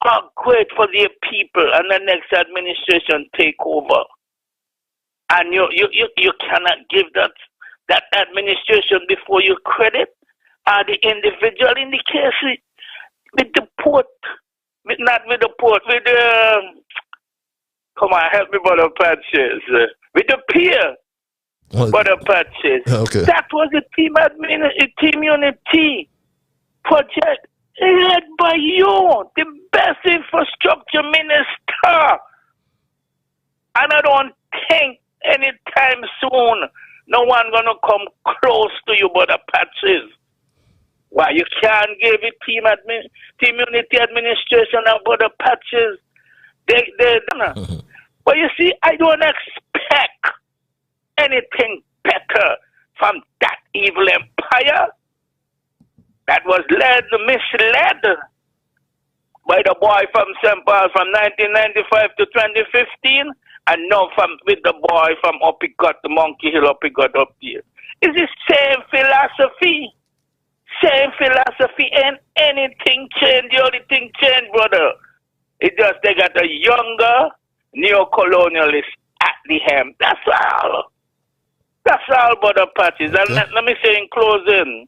or great for their people and the next administration take over, and you cannot give that administration before you credit, or the individual in the case with the port, not with the port, with the, come on, help me, brother Patches, with the peer, brother Patches. Okay. That was a team unity project led by you, the best infrastructure minister. And I don't think anytime soon no one gonna come close to you, brother Patches. Why you can't give it team unity administration and brother Patches? But you see, I don't expect anything better from that evil empire that was misled by the boy from St. Paul from 1995 to 2015, and now with the boy from Uppercut, the Monkey Hill Uppercut up there. It's the same philosophy. Same philosophy, and anything changed. The only thing changed, brother. It's just they got a younger neo-colonialist at the helm. That's all. That's all, brother Patches. And let me say in closing,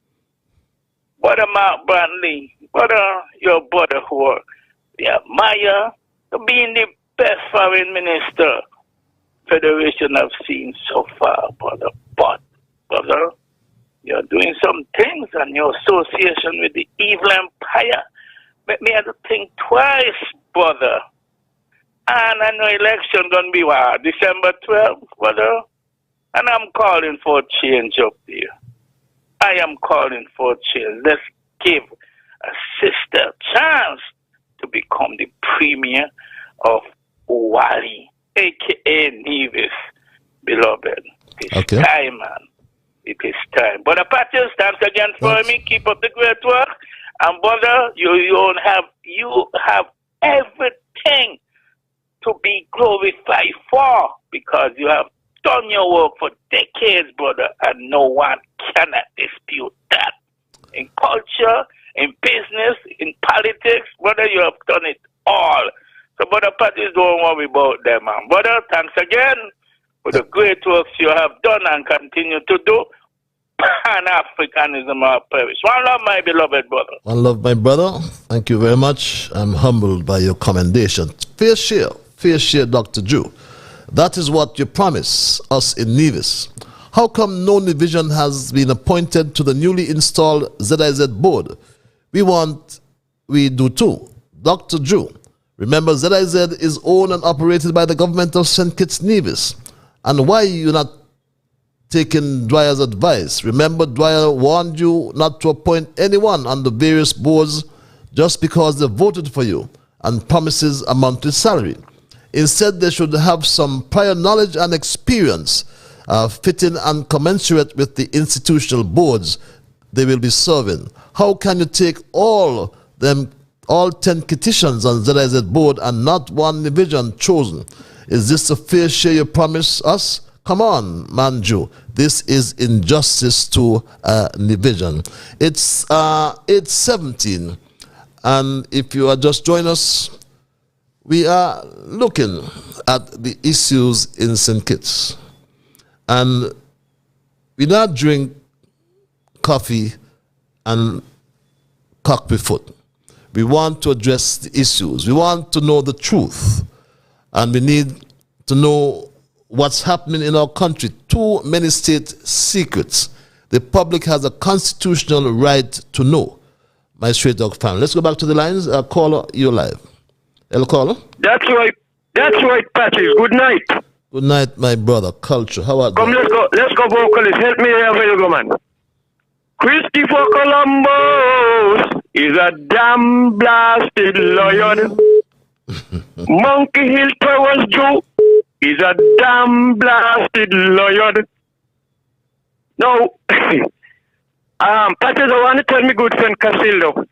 brother Mark Brantley, brother, your brother who we admire to being the best foreign minister Federation have seen so far, brother. But, brother, you're doing some things, and your association with the evil empire make me have to think twice, brother. And I know election gonna be what, December 12th, brother? And I'm calling for change up there. I am calling for change. Let's give a sister a chance to become the premier of Owari, aka Nevis, beloved. It's time, man. It is time. Brother Patches, thanks again for me. Keep up the great work. And brother, you have everything to be glorified for, because you have done your work for decades, brother, and no one cannot dispute that. In culture, in business, in politics, brother, you have done it all. So, brother Patches, don't worry about them, man. Brother, thanks again for the great works you have done and continue to do. Pan-Africanism our perish. One love, my beloved brother. One love, my brother. Thank you very much. I'm humbled by your commendation. Fair share, Dr. Drew. That is what you promise us in Nevis. How come no division has been appointed to the newly installed ZIZ board? We do too. Dr. Drew, Remember, ZIZ is owned and operated by the government of St. Kitts Nevis. And why you not taking Dwyer's advice? Remember, Dwyer warned you not to appoint anyone on the various boards just because they voted for you and promises a monthly salary. Instead, they should have some prior knowledge and experience fitting and commensurate with the institutional boards they will be serving. How can you take all 10 petitions on ZIZ board and not one division chosen? Is this a fair share you promise us? Come on, Manju. This is injustice to division. It's 8:17, and if you are just joining us, we are looking at the issues in St. Kitts. And we not drink coffee and cock with foot. We want to address the issues. We want to know the truth. And we need to know what's happening in our country. Too many state secrets. The public has a constitutional right to know. My Straight Dog family. Let's go back to the lines. Caller, you're live. Hello, caller. That's right. That's right, Patrick. Good night. Good night, my brother. Culture. How are you? Come, let's go, vocalist. Help me here, where you go, man. Christopher Columbus is a damn blasted lion. Monkey Hill Towers Joe is a damn blasted lion. Now, Patrick, I want to tell me good friend Casillo.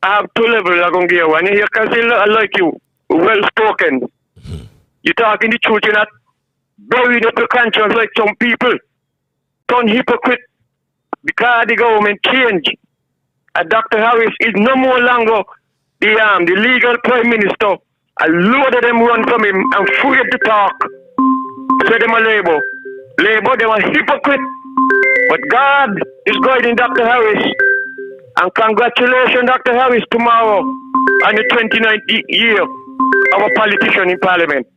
I have two levels I'm going to give you. When you hear Casillo, I like you. Well spoken. You're talking the truth, you're not burying up your conscience like some people. Turn hypocrite because the government changed. And Dr. Harris is no more longer the legal prime minister. A load of them run from him and afraid to talk. Say them a labor. Labor, they were hypocrite. But God is guiding Dr. Harris. And congratulations, Dr. Harris, tomorrow on the 29th year of a politician in Parliament.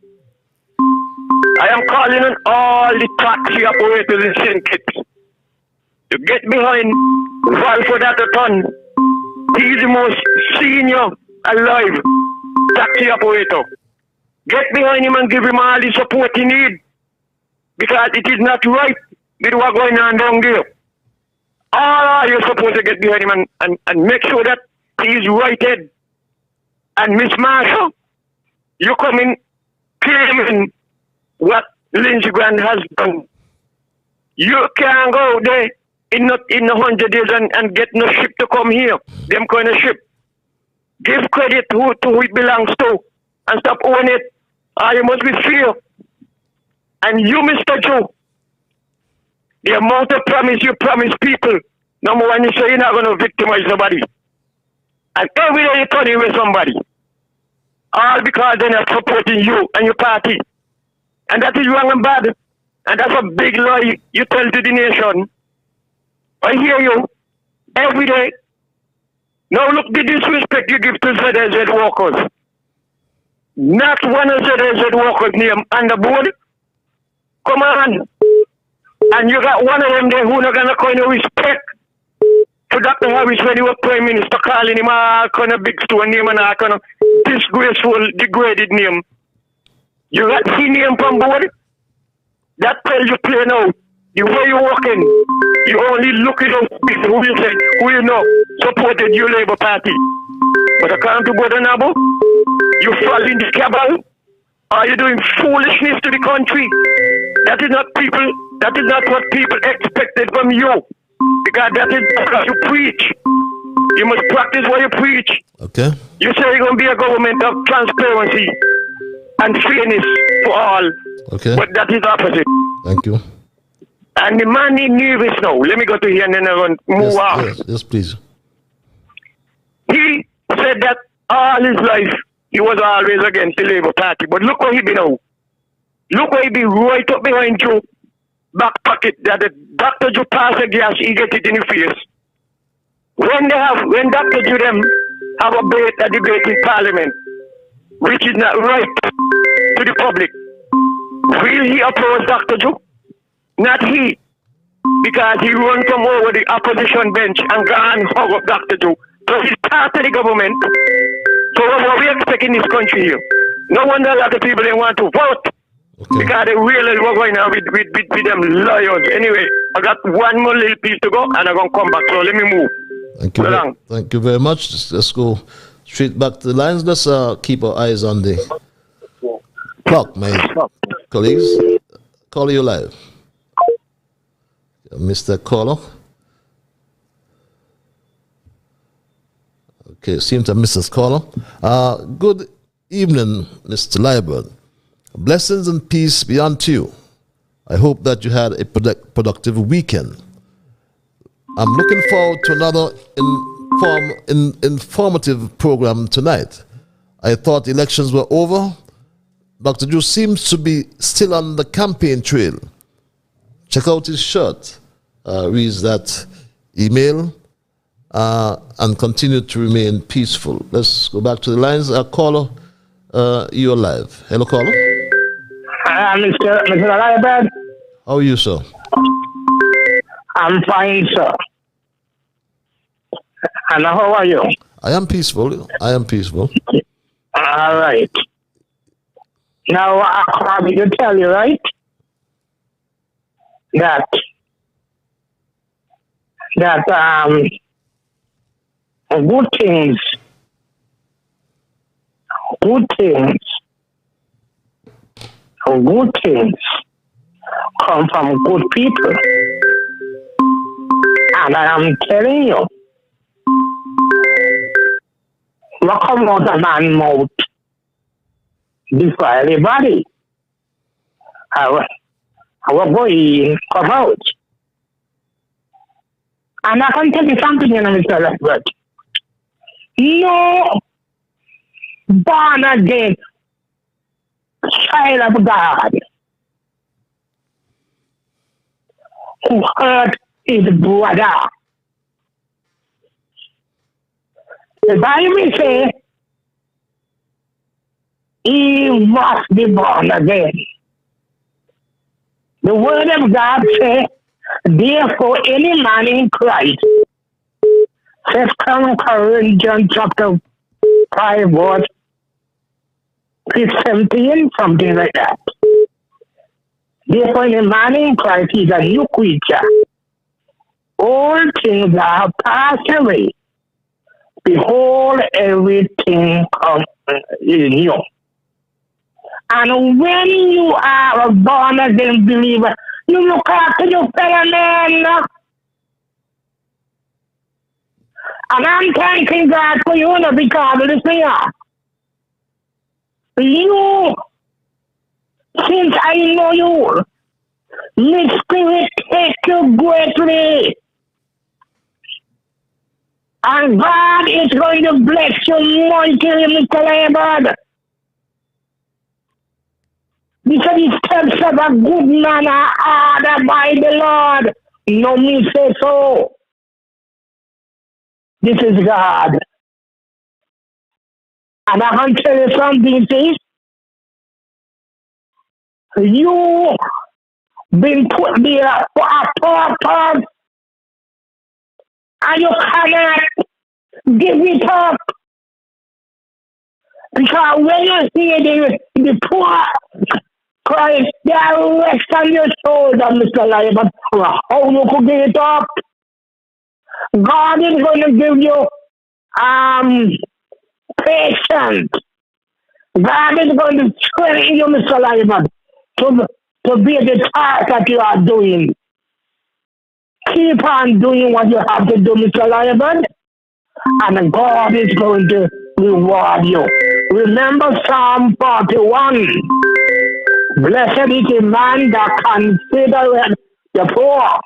I am calling on all the taxi operators in St. Kitts to get behind Valford Atherton. He is the most senior alive taxi operator. Get behind him and give him all the support he needs, because it is not right with what's going on down there. All you're supposed to get behind him and make sure that he is righted. And Miss Marshall, you come in claiming what Lindsey Grant has done. You can't go there in 100 days and get no ship to come here. Them kind of ship. Give credit to who it belongs to and stop owning it. You must be fair. And you, Mr. Joe, the amount of promise you promise people, number one, you say you're not going to victimize nobody. And every day you turn away somebody. All because they're not supporting you and your party. And that is wrong and bad. And that's a big lie you tell to the nation. I hear you every day. Now look, the disrespect you give to ZZ workers. Not one of ZZ workers name on the board. Come on. And you got one of them there who not gonna kind of respect to Dr. Harris when he was Prime Minister, calling him a kind of big stone name and a kind of disgraceful, degraded name. You got his name from board? That tells you plain out. The way you're walking, you only look at those people who you say, who you know, supported your Labour Party. But according to Board Nabo, you fall in the cabal. Are you doing foolishness to the country? That is not what people expected from you. Because that is what you preach. You must practice what you preach. Okay. You say you're going to be a government of transparency and fairness for all. Okay. But that is opposite. Thank you. And the man in Nevis now, let me go to here and then I'm going to move on. Yes, please. He said that all his life he was always against the Labour Party. But look where he be now. Look where he be right up behind Joe. Back pocket that the Dr. Joe pass a gas, he get it in the face. When Dr. Joe them have a debate in Parliament, which is not right to the public, will he oppose Dr. Joe? Not he. Because he run from over the opposition bench and go and hug up Dr. Joe. So he's part of the government. So what we expect in this country here? No wonder a lot of people they want to vote. Because they really were going on with them lions. Anyway, I got one more little piece to go and I'm going to come back. So let me move. Thank you very much. Let's go straight back to the lines. Let's keep our eyes on the clock, my colleagues. Call you live. Mr. Caller. Okay, seems to Mrs. Caller. Good evening, Mr. Liburd. Blessings and peace be unto you. I hope that you had a productive weekend. I'm looking forward to another informative program tonight. I thought elections were over. Dr. Drew seems to be still on the campaign trail. Check out his shirt. Reads that email and continue to remain peaceful. Let's go back to the lines. Caller, you're live. Hello, caller. Mr. Liburd. How are you, sir? I'm fine, sir. And how are you? I am peaceful. All right. Now, I called to tell you, right, that good things come from good people. And I am telling you, what come out of man's mouth before everybody, our boy come out. And I can tell you something, Mr. Liburd. No born again child of God who hurt his brother. The Bible says he must be born again. The word of God says, therefore, any man in Christ, 2 Corinthians chapter 5, verse 17, something like that. Therefore, any man in Christ is a new creature. All things are passed away. Behold, everything comes new. And when you are a born again believer, you look after your fellow man. And I'm thanking God for you, because listen here. You, since I know you, my spirit takes you greatly. And God is going to bless you mightily, Mr. Liburd. Because the steps of a good man are ordered by the Lord. No me say so. This is God. And I can tell you something, see? You been put there for a purpose, and you cannot give it up. Because when you see the poor Christ, they are rest on your shoulder, Mr. Liburd. How you could give it up? God is going to give you patience. God is going to strengthen you, Mr. Liburd, to be the task that you are doing. Keep on doing what you have to do, Mr. Liburd, and God is going to reward you. Remember Psalm 41. Blessed is the man that considereth the poor.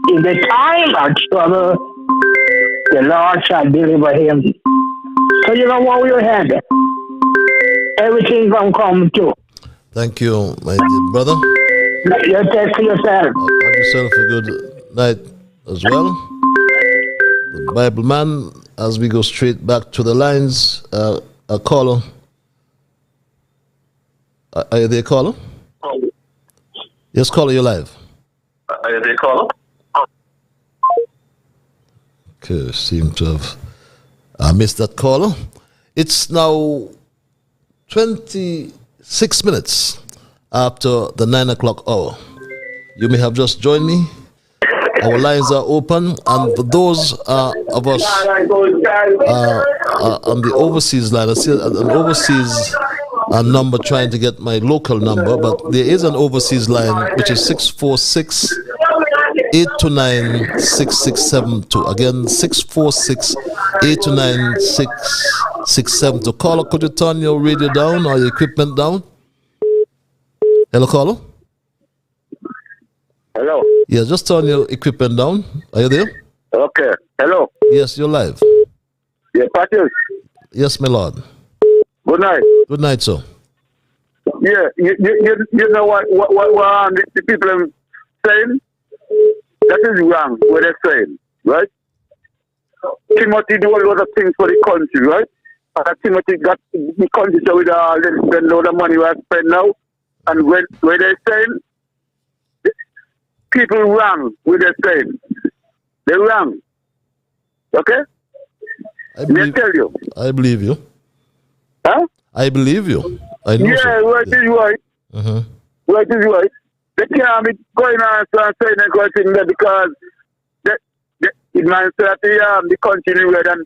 In the time of trouble, the Lord shall deliver him. So you don't worry your head. Everything gonna come too. Thank you, my dear brother. You take care yourself. Have yourself a good night as well. The Bible man, as we go straight back to the lines, a caller. Are you there, caller? Yes, caller, you're live. Are you there, caller? Okay, seem to have missed that caller. It's now 26 minutes after the 9 o'clock hour. You may have just joined me. Our lines are open, and for those of us on the overseas line, I see an overseas number trying to get my local number, but there is an overseas line which is 646 829 6672. Again, 646 829 6672. Caller, could you turn your radio down or your equipment down? Hello, caller? Hello? Yeah, just turn your equipment down. Are you there? Okay. Hello? Yes, you're live. Yeah, Patrick. Yes, my lord. Good night. Good night, sir. Yeah, you know what the people are saying? That is wrong, what they're saying, right? Timothy do a lot of things for the country, right? Timothy got the country so with all this spend a lot of money we have spent now. And when they're saying, people wrong with they're saying. They're wrong. Okay? I tell you. I believe you. Huh? I believe you. I know. Yeah, right is right. Right is right. They can't be going on and saying that kind of thing there because it means that the country red and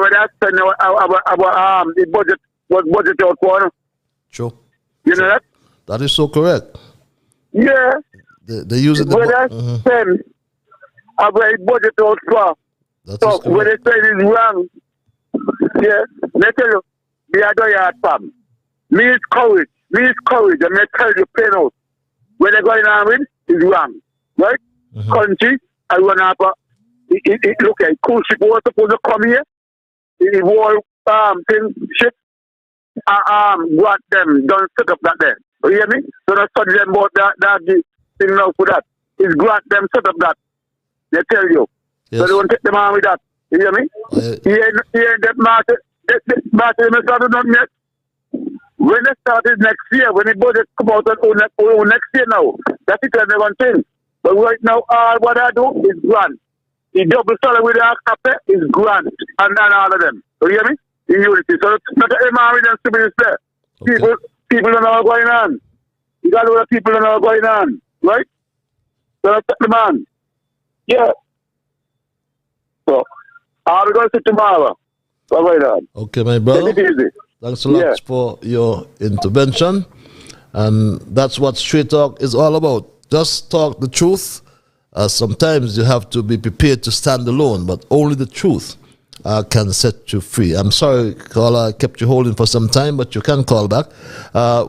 when I spend the budget was budget out for. True. You know that? That is so correct. Yeah. They use it. When I spend our budget out for. So when they say it's wrong, yeah, let tell you, the other yard fam. Me is courage, and I tell you plain out. When they're going on with is wrong. Right? Country, I run up it look like cool ship was supposed to come here. The war thing ship got them don't set up that there. You hear me? So don't study them about that thing now for that. It's grant them set up that. They tell you. Yes. So they won't take them on with that. You hear me? He ain't that market. That market they started on yet. When they started next year, when the budget come out on next year now, that's it and one thing. But right now, all what I do is grant. The double salary with the actor is grant. And all of them. You hear me? In unity. So it's not a MR and stupidity there. People don't know what's going on. You got a lot of people don't know what's going on. Right? So that's the man. Yeah. So, I'll go to tomorrow. What's going on? Okay, my brother. Take it easy. Thanks a lot for your intervention. And that's what Straight Talk is all about. Just talk the truth. Sometimes you have to be prepared to stand alone, but only the truth can set you free. I'm sorry, caller, I kept you holding for some time, but you can call back.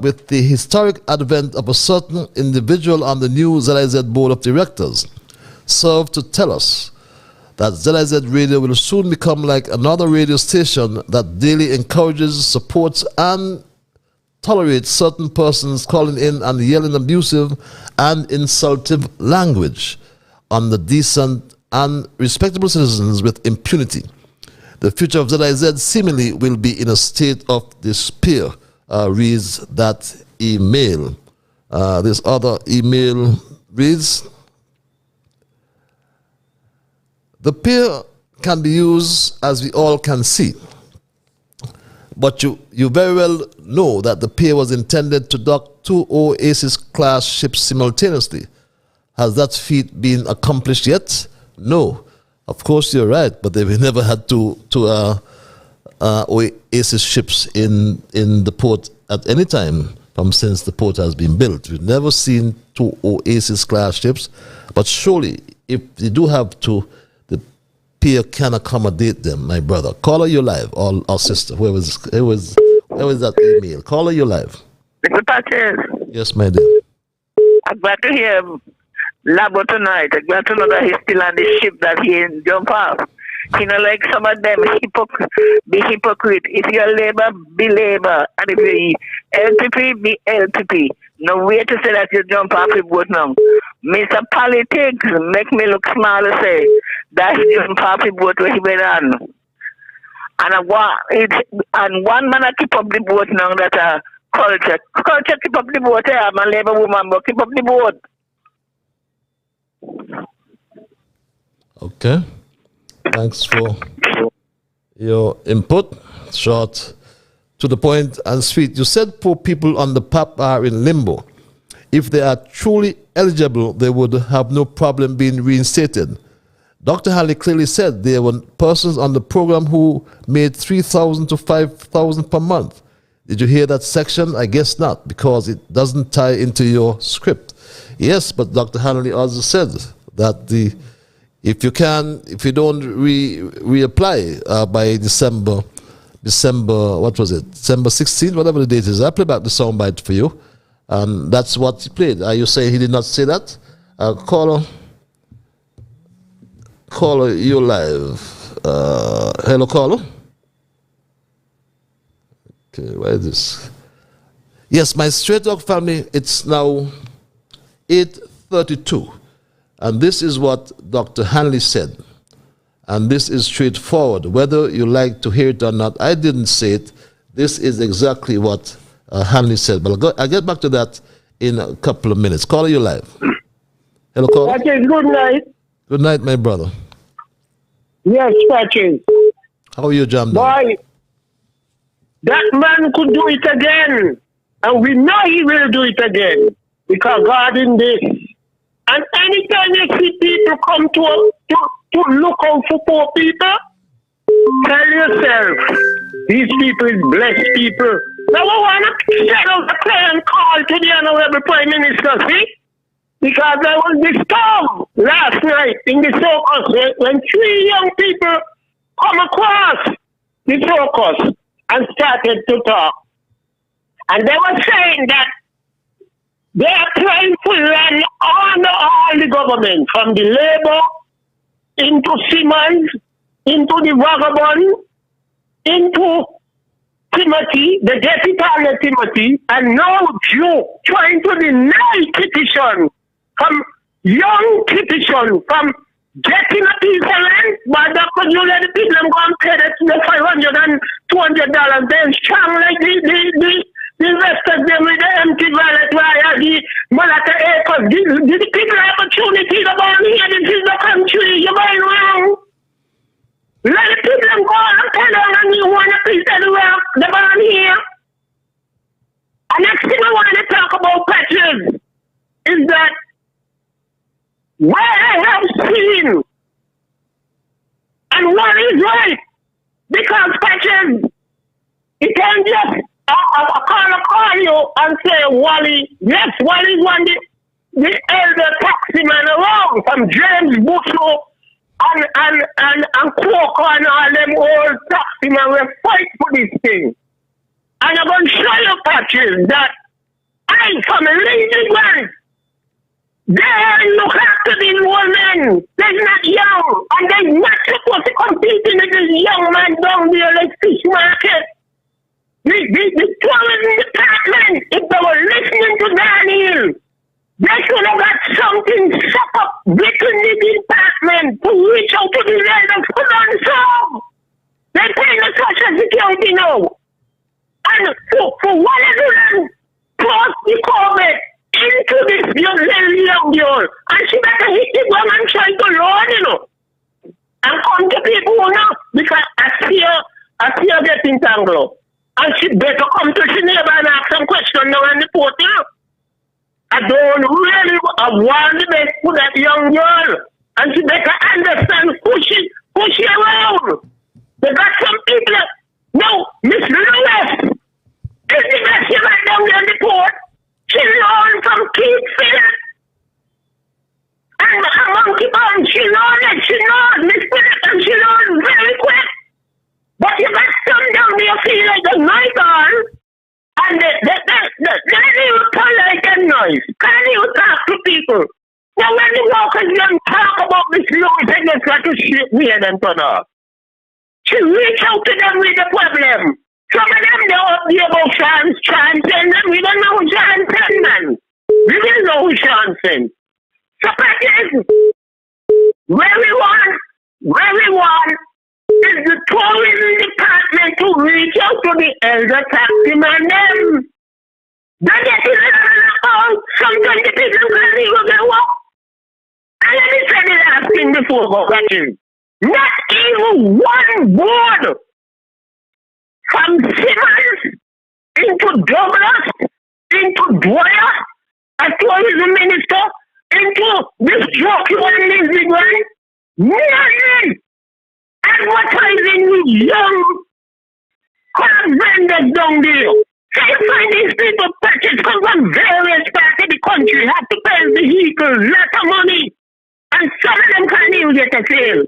With the historic advent of a certain individual on the new ZIZ Board of Directors, serve to tell us that ZIZ Radio will soon become like another radio station that daily encourages, supports, and tolerates certain persons calling in and yelling abusive and insultive language on the decent and respectable citizens with impunity. The future of ZIZ seemingly will be in a state of despair, reads that email. This other email reads, the pier can be used as we all can see, but you very well know that the pier was intended to dock 2 Oasis-class ships simultaneously. Has that feat been accomplished yet? No. Of course you're right, but they've never had two Oasis ships in the port at any time since the port has been built. We've never seen 2 Oasis-class ships, but surely if they do have to, pier can accommodate them, my brother. Caller, you live, or sister, whoever is that email. Caller, you live. Mr. Patches. Yes, my dear. I'm glad to hear Labo tonight. I'm glad to know that he's still on the ship that he jump off. You know, like some of them be hypocrite. If you're labor, be labor. And if you're LPP, be LPP. No way to say that you jump off the boat now. Mr. Politics make me look small to say that he jump off the boat where he went on. And one man I keep up the boat now that culture. Culture keep up the boat. I'm a labor woman, but keep up the boat. Okay. Thanks for your input. short, to the point and sweet. You said poor people on the PAP are in limbo. If they are truly eligible, they would have no problem being reinstated. Dr. Halley clearly said there were persons on the program who made $3,000 to $5,000 per month. Did you hear that section? I guess not, because it doesn't tie into your script. Yes, but Dr. Halley also said that if you don't reapply by December, what was it? December 16th, whatever the date is. I play back the soundbite for you. And that's what he played. Are you saying he did not say that? Caller, you're live. Hello, caller. Okay, where is this? Yes, my Straight Talk family, it's now 8:32. And this is what Dr. Hanley said. And this is straightforward. Whether you like to hear it or not, I didn't say it. This is exactly what Hanley said. But I'll get back to that in a couple of minutes. Caller, you live. Hello, caller. Patrick, good night. Good night, my brother. Yes, Patrick. How are you, Jam? Boy, that man could do it again. And we know he will do it again. Because God in this. And anytime you see people come to look out for poor people, tell yourself, these people is blessed people. Now we want to send out a client call to the Honorable Prime Minister, see? Because there was this storm last night in the circus when 3 young people come across the circus and started to talk. And they were saying that they are trying to land on all the government, from the Labour, into Simmons, into the Vagabond, into Timothy, the deputy Timothy, and now Joe trying to deny petition from young petition from getting a piece of land, but that could you let the people go and pay the $500 and $200, then strong like the rest of them with the empty wallet, where the Malacca acres, give the people opportunity to go here, this is the country, you're going wrong. Let the people go and tell them and you want a piece of the world, they're going here. And next thing I want to talk about, Patrick, is that what I have seen and what is right, because Patrick, it can just call you and say, Wally, yes, Wally is one the elder taxi man around, from James Bushel and Quoker and all them old taxi men will fight for this thing. And I'm going to show you, Patrick, that I'm from a lazy man. They look after these old men. They're not young, and they're not supposed to compete in this young man down there like fish market. The tourism department, if they were listening to Daniel, they should have got something set up within the department to reach out to the elders for themselves. They're paying the social security now. And for whatever reason, plus the COVID into this young girl, and she better hit the ground and try to learn, you know. And come to people now, because I see her getting tangled. And she better come to the neighbor and ask some questions now on the port, you know. I don't really want the best for that young girl. And she better understand who she around. They got some people. No, Miss Lewis is the best you got down there on the port. She learned from Keith Phillips. And Monkey Bone, she learned Miss Phillips, and she learned very quick. But you got some down there feel like a night on, and they even polite and nice. Can't even talk to people. Now when the workers them talk about Miss Lewis, they just got to shake me and turn off. She reach out to them with the problem. Some of them they up there about Sean send them. We don't know who Sean send, man. We don't know who Sean send. So Patrick, where we want is the tourism department to reach out to the elder taxi man them. They get it out. Sometimes the people can't even get walk. And let me say the last thing before go back in. Not even one board from Simmons into Douglas, into Dwyer, as tourism minister, into this jockey one Lindsey Grant, merely advertising with young car vendors down there. So you find these people purchase come from various parts of the country, have to pay vehicles, lot of money, and some of them can't even get a sale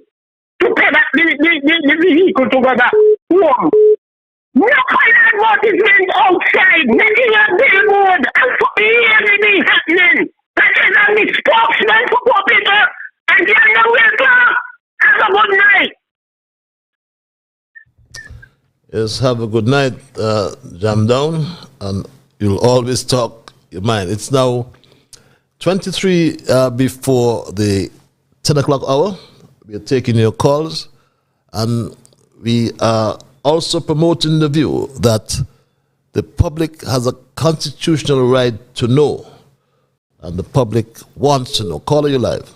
to pay back the vehicle to go back home. No kind of advertisement outside, making a billboard, and for everything happening. That is a the spokesman for poor people, and you're nowhere to have a good night. Yes, have a good night, Jam Down, and you'll always talk your mind. It's now 23 before the 10 o'clock hour. We are taking your calls, and we are also promoting the view that the public has a constitutional right to know, and the public wants to know. Caller, you live.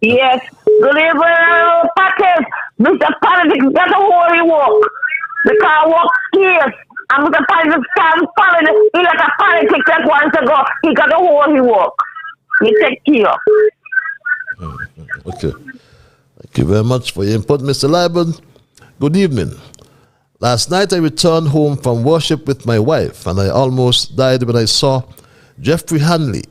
Yes, good evening, Packers. Mr. Politics got a holy walk. The car walks scarce. And Mr. Politics stands following. He like a politics like once ago. He got a holy walk. You take care. Okay. Thank you very much for your input, Mr. Liburd. Good evening. Last night I returned home from worship with my wife, and I almost died when I saw Jeffrey Hanley.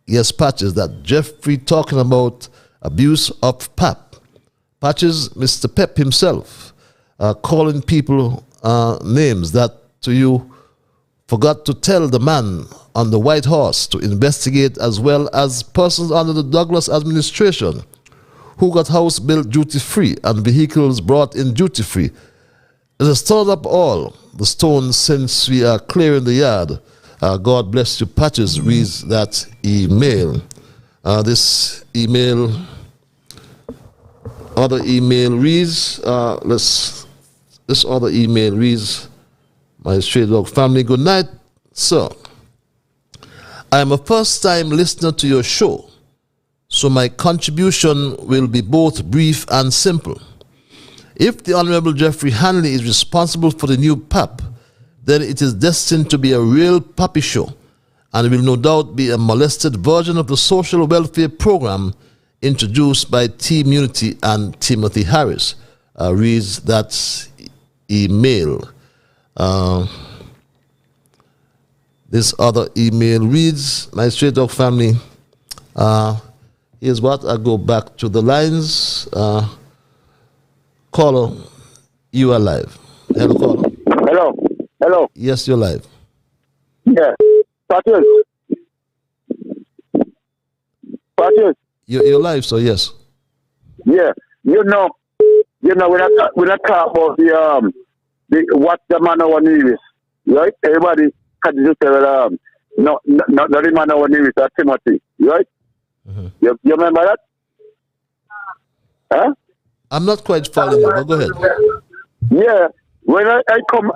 Yes, Patches, that Jeffrey talking about abuse of PAP. Patches, Mr. Pep himself, calling people names that to you forgot to tell the man on the white horse to investigate, as well as persons under the Douglas administration who got house built duty-free and vehicles brought in duty-free. It has stored up all the stones since we are clearing the yard. God bless you, Patches, reads that email. This other email reads, this other email reads, my Stray Dog family, good night, sir. I am a first-time listener to your show, so my contribution will be both brief and simple. If the Honorable Jeffrey Hanley is responsible for the new PAP, then it is destined to be a real puppy show, and will no doubt be a molested version of the social welfare program introduced by Team Unity and Timothy Harris. Reads that email. This other email reads, my Straight Dog family, here's what, I go back to the lines. Caller, you are live. Hello, caller. Hello. Hello. Yes, you're live. Yeah. Patrick. You're live, so yes. Yeah. You know, when I talk about the what the man our name is, right? Everybody can just say, no, the man our name is Timothy, right? Mm-hmm. You remember that? Huh? I'm not quite following you, but go ahead. Yeah. When I come,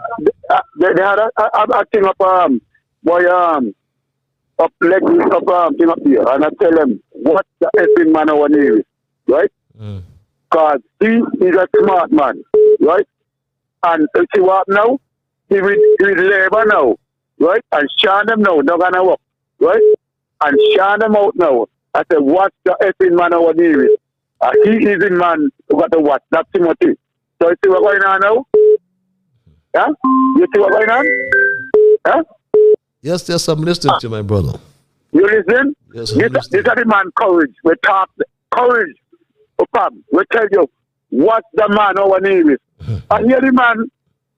they had a thing up, up leg up thing up here, and I tell them what the effing man our name is, right? Because he is a smart man, right? And you see what now? He with labor now, right? And shine them now, not gonna work, right? And shine them out now. I said, what's the effing man our name is? He is the man who got the what? That's Timothy. So you see what's going on now? Yeah? You see what's going on? Yeah? Yes, I'm listening to you, my brother. You listen? Yes, this is the man courage. We talk courage. We tell you what the man our name is. I hear the man,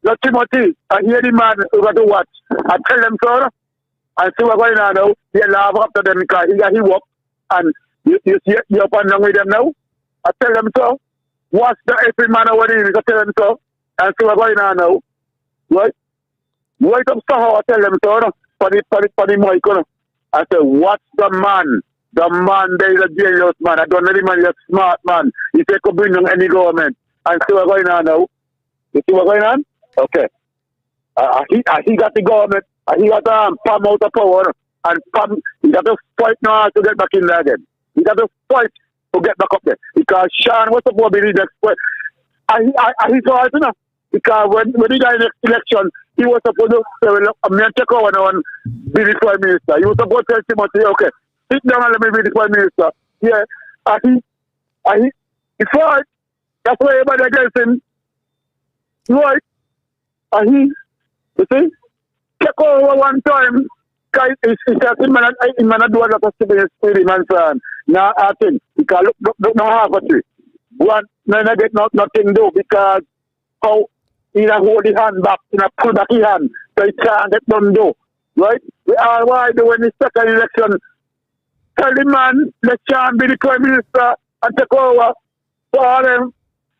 the Timothy, I hear the man who got to watch. I tell them so, and see what's going on now. They laugh after them because he walk, and you see you're up and down with them now. I tell them so. What's the every man our name is? I tell them so, and see what's going on now. Right? Right up somehow I tell them so, for the mic, I say, what's the man? The man, there is a genius man. I don't know the man, he's a smart man. He said, could bring down any government. And see what's going on now? You see what's going on? Okay. He got the government. He got Pam out of power. And Pam, he got to fight now to get back in there again. He got to fight to get back up there. Because Sean was supposed to be the next fight. He saw it, you know. Because when the guy next election, he was supposed to say, well, I'm going to take over now and be the Prime Minister. He was supposed to tell Timothy, okay, sit down and let me be the Prime Minister. Yeah. And he fought. That's why everybody against him. Right. And you see, take over one time. He said, he might not do a lot of stupid with him and so on. Now, I think, because look now half of it. One, no, get nothing do because how he hold his hand back, he pull back his hand, so he can't get done do. Right? We all why do when the second election, tell the man, let Sean be the Prime Minister and take over. So all them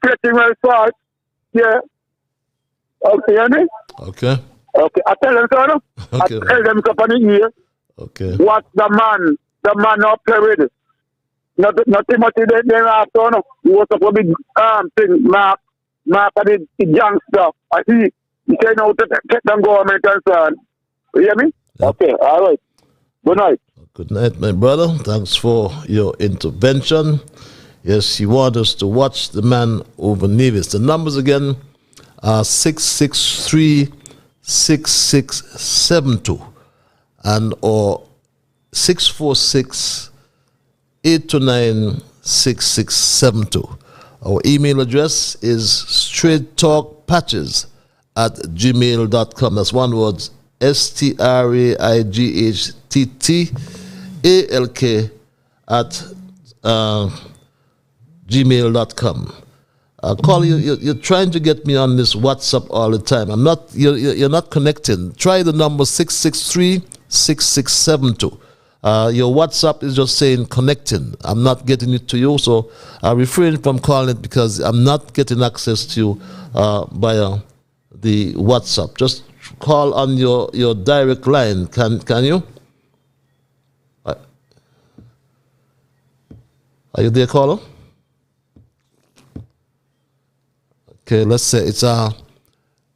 getting well fast. Yeah. Okay, Annie? Okay. Okay, I tell them, son. Okay. I tell them company here. Okay. What the man not play with. Not Timothy then after, no. He was supposed to be thing, Mark and the youngster. I see he say now to take them government and so on. You hear me? Yep. Okay, all right. Good night. Good night, my brother. Thanks for your intervention. Yes, you want us to watch the man over Nevis. The numbers again are 663-6672 and or 646-829-6672. Our email address is straighttalkpatches@gmail.com. That's one word, STRAIGHTTALK at gmail.com. Call you're trying to get me on this WhatsApp all the time. You're not connecting. Try the number 663-6672. Your WhatsApp is just saying connecting. I'm not getting it to you, so I refrain from calling it because I'm not getting access to you via the WhatsApp. Just call on your direct line. Can you? Are you there, caller? Okay, let's say it's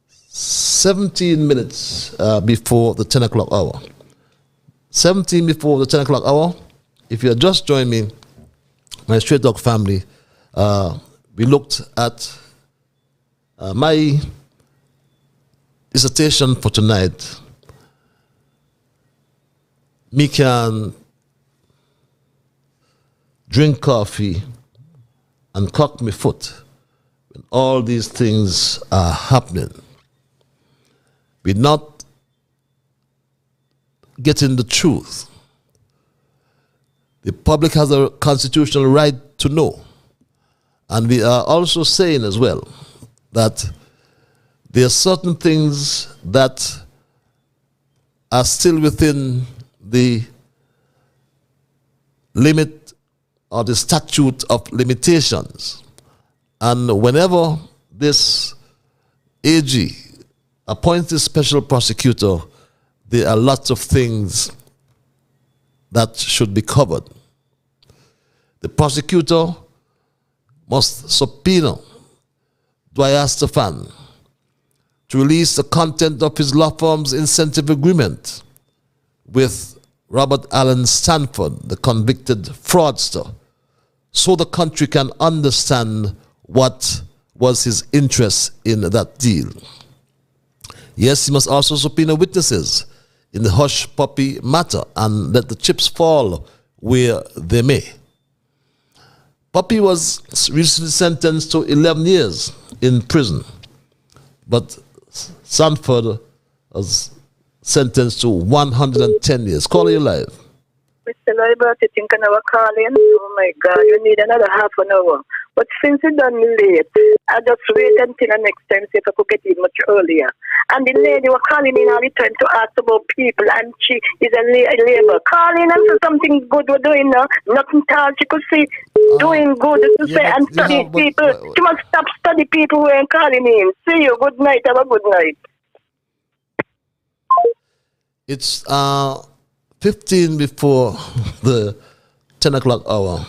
17 minutes before the 10 o'clock hour. 17 before the 10 o'clock hour. If you have just joined me, my Straight Talk family, we looked at my dissertation for tonight. Me can drink coffee and cock my foot when all these things are happening. We're not getting the truth. The public has a constitutional right to know. And we are also saying as well that there are certain things that are still within the limit or the statute of limitations. And whenever this AG appoints a special prosecutor, there are lots of things that should be covered. The prosecutor must subpoena Dwyer Stefan to release the content of his law firm's incentive agreement with Robert Allen Stanford, the convicted fraudster, so the country can understand what was his interest in that deal. Yes, he must also subpoena witnesses in the hush puppy matter and let the chips fall where they may. Puppy was recently sentenced to 11 years in prison, but Sanford was sentenced to 110 years. Call you live. Mr. Liburd, you think I never call in? Oh my God, you need another half an hour. But since it's done late, I just wait until the next time, see if I could get in much earlier. And the lady was calling in all the time to ask about people, and she is a labor. Calling and say something good we're doing now. Nothing at all. She could see doing good to say and study people. She must stop study people who ain't calling in. See you. Good night. Have a good night. It's 15 before the 10 o'clock hour.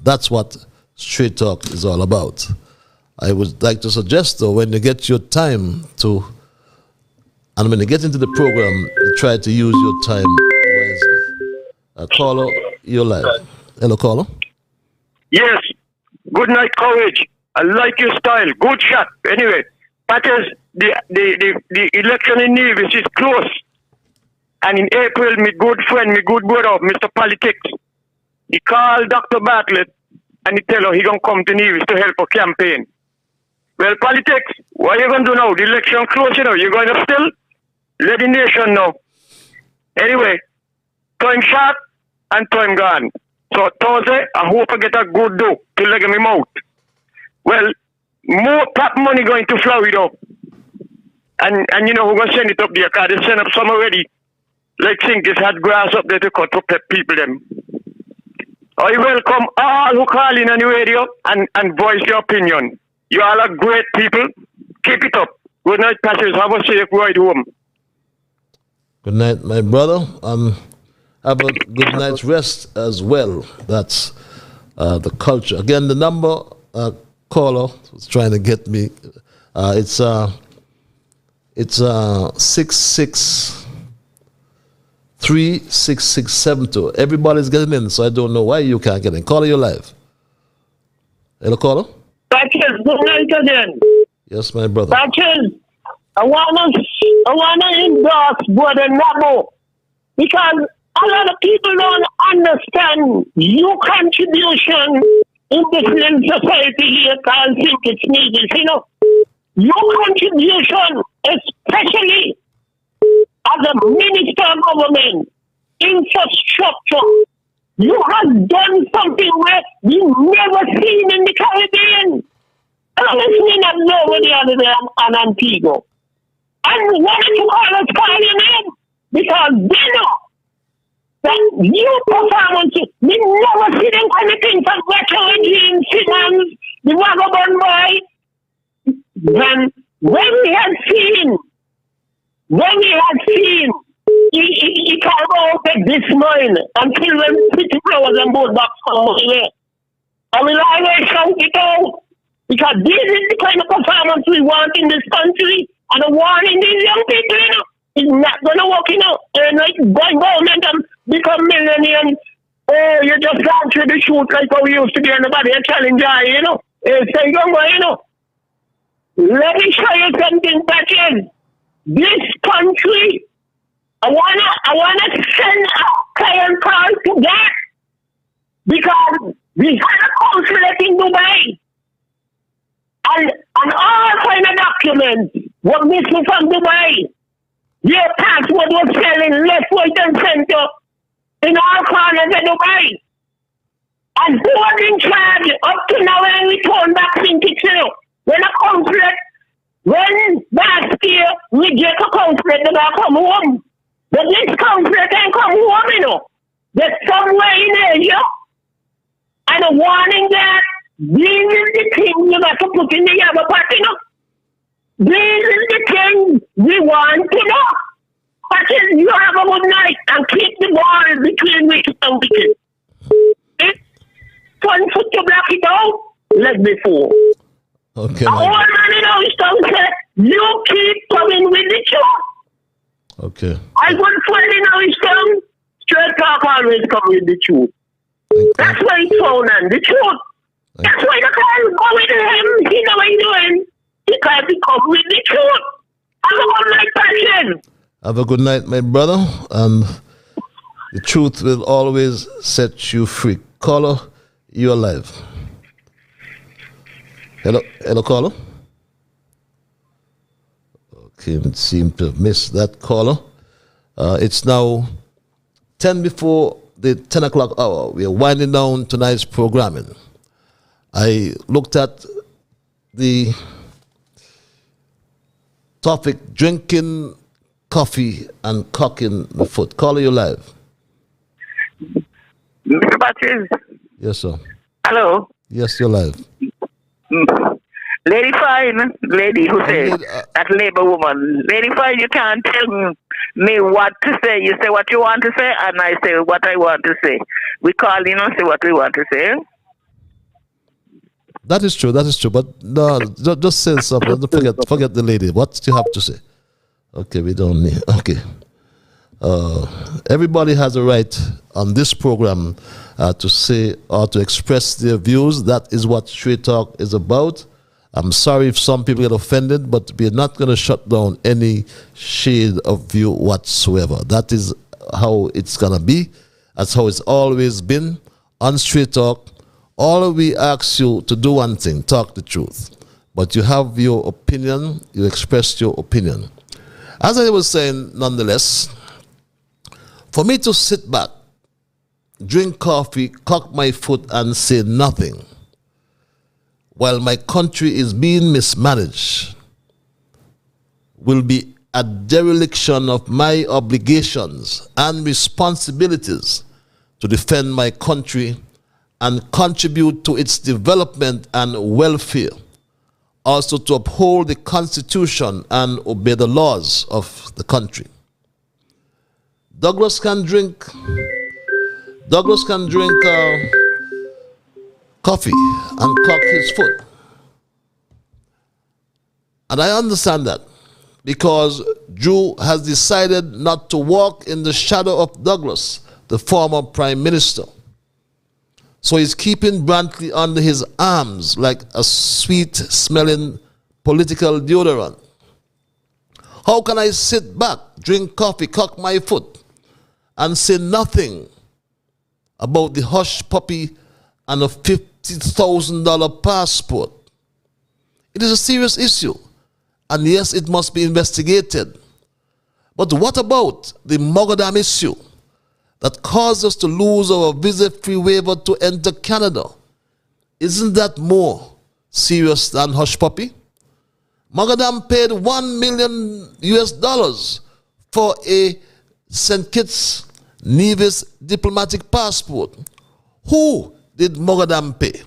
That's what Straight Talk is all about. I would like to suggest, though, when you get your time to, and when you get into the program, you try to use your time wisely. Caller, you're live. Hello, caller. Yes. Good night, Courage. I like your style. Good shot. Anyway, Patches, the election in Nevis is close. And in April, my good friend, my good brother, Mr. Politics, he called Dr. Bartlett and he tell her he gonna come to Nevis to help her campaign. Well, Politics, what are you gonna do now? The election close, you know. You're gonna still let the nation know. Anyway, time short and time gone. So Thursday, I hope I get a good do to leg in my mouth. Well, more tap money going to Florida. And you know, we're going to send it up there because they send up some already. Like Sinkers had grass up there to cut for people them. I welcome all who call in on the radio and voice your opinion. You all are great people. Keep it up. Good night, Patches. Have a safe ride home. Good night, my brother. Have a good night's rest as well. That's the culture. Again, the number caller was trying to get me. It's 6636672. Everybody's getting in, so I don't know why you can't get in. Caller, you're live. Hello, caller. Patches, good night again. Yes, my brother. Patches, I wanna endorse Brother Nabo because a lot of people don't understand your contribution in this little society here. Can't think it's needed, you know. Your contribution, especially as a minister of government, infrastructure, you have done something where you never seen in the Caribbean. I was listening at over the other day on Antigua. And wanted to call us calling in because they know that your performances, we never see them anything from Gretchen Jean Simmons, the Vagabond Boy. Then when we had seen, he can't go out at this morning until when Pretty Flowers and both box come over there. I will always shout it out because this is the kind of performance we want in this country. And I'm warning these young people, you know, it's not going to work, you know. And like government and become millionaires. Oh, you just gone through the shoot like how we used to be on the body and challenge, you know. So you know. Let me show you something, Patches. This country, I wanna send a client call to that because we had a consulate in Dubai. And all kind of documents were missing from Dubai. Your passport was selling left, right, and center in all corners of Dubai. And who was in charge up to now when we turn back in Kitchener? When a consulate, when last year we get a consulate, they don't come home. But this consulate ain't come home, you know. They're somewhere in Asia. And a warning that these is the things you got to put in the other part, you know. These is the things we want to know. Patches, you have a good night and keep the ball between wicket and wicket. One foot to block it out, leg before. Okay. All man in our tongue said, you keep coming with the truth. Okay. I got a friend in our tongue, straight talk always come with the truth. That's why it's found on the truth. That's why the guy go with him, he know what he's doing. Because he come with the truth. Have a good night, Patches. Have a good night, my brother. And the truth will always set you free. Caller, you're alive. Hello, caller. Okay, it seemed to have missed that caller. It's now 10 before the 10 o'clock hour. We are winding down tonight's programming. I looked at the topic, drinking coffee and cocking the foot. Caller, you live. Mr. Patches. Yes, sir. Hello. Yes, you're live. Lady Fine, lady who said, that labor woman. Lady Fine, you can't tell me what to say. You say what you want to say, and I say what I want to say. We call in and say what we want to say. That is true. But no, just say something. Don't forget the lady. What do you have to say? Okay, we don't need. Okay. everybody has a right on this program to say or to express their views. That is what Straight Talk is about. I'm sorry if some people get offended, but we're not going to shut down any shade of view whatsoever. That is how it's going to be. That's how it's always been on Straight Talk. All we ask you to do one thing, talk the truth. But you have your opinion, you express your opinion. As I was saying, nonetheless, for me to sit back, drink coffee, cock my foot, and say nothing while my country is being mismanaged will be a dereliction of my obligations and responsibilities to defend my country and contribute to its development and welfare, also to uphold the Constitution and obey the laws of the country. Douglas can drink coffee and cock his foot. And I understand that because Drew has decided not to walk in the shadow of Douglas, the former prime minister. So he's keeping Brantley under his arms like a sweet-smelling political deodorant. How can I sit back, drink coffee, cock my foot, and say nothing about the hush puppy and a $50,000 passport? It is a serious issue, and yes, it must be investigated. But what about the Mogadam issue that caused us to lose our visa-free waiver to enter Canada? Isn't that more serious than hush puppy? Mogadam paid $1 million US for a St. Kitts Nevis diplomatic passport. Who did Mogadam pay?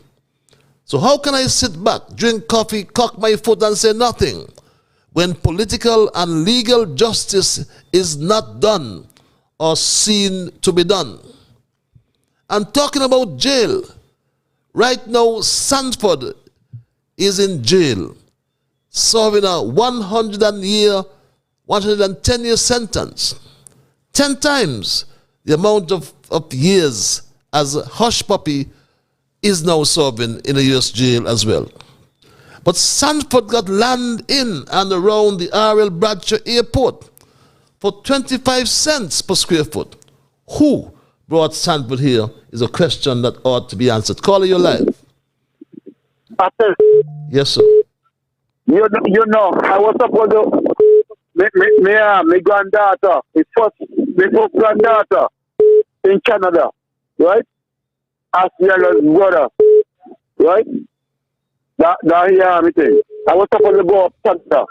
So how can I sit back, drink coffee, cock my foot, and say nothing when political and legal justice is not done or seen to be done? I'm talking about jail. Right now, Sanford is in jail, serving a 110-year sentence, 10 times the amount of years as Hush Puppy is now serving in a U.S. jail as well. But Sanford got land in and around the R.L. Bradshaw Airport for 25 cents per square foot. Who brought Sanford here is a question that ought to be answered. Caller, you're live. Yes, sir. You know, I was supposed to, my granddaughter, my first granddaughter in Canada, right? As well as brother, right? That thing. I was supposed to go up Canada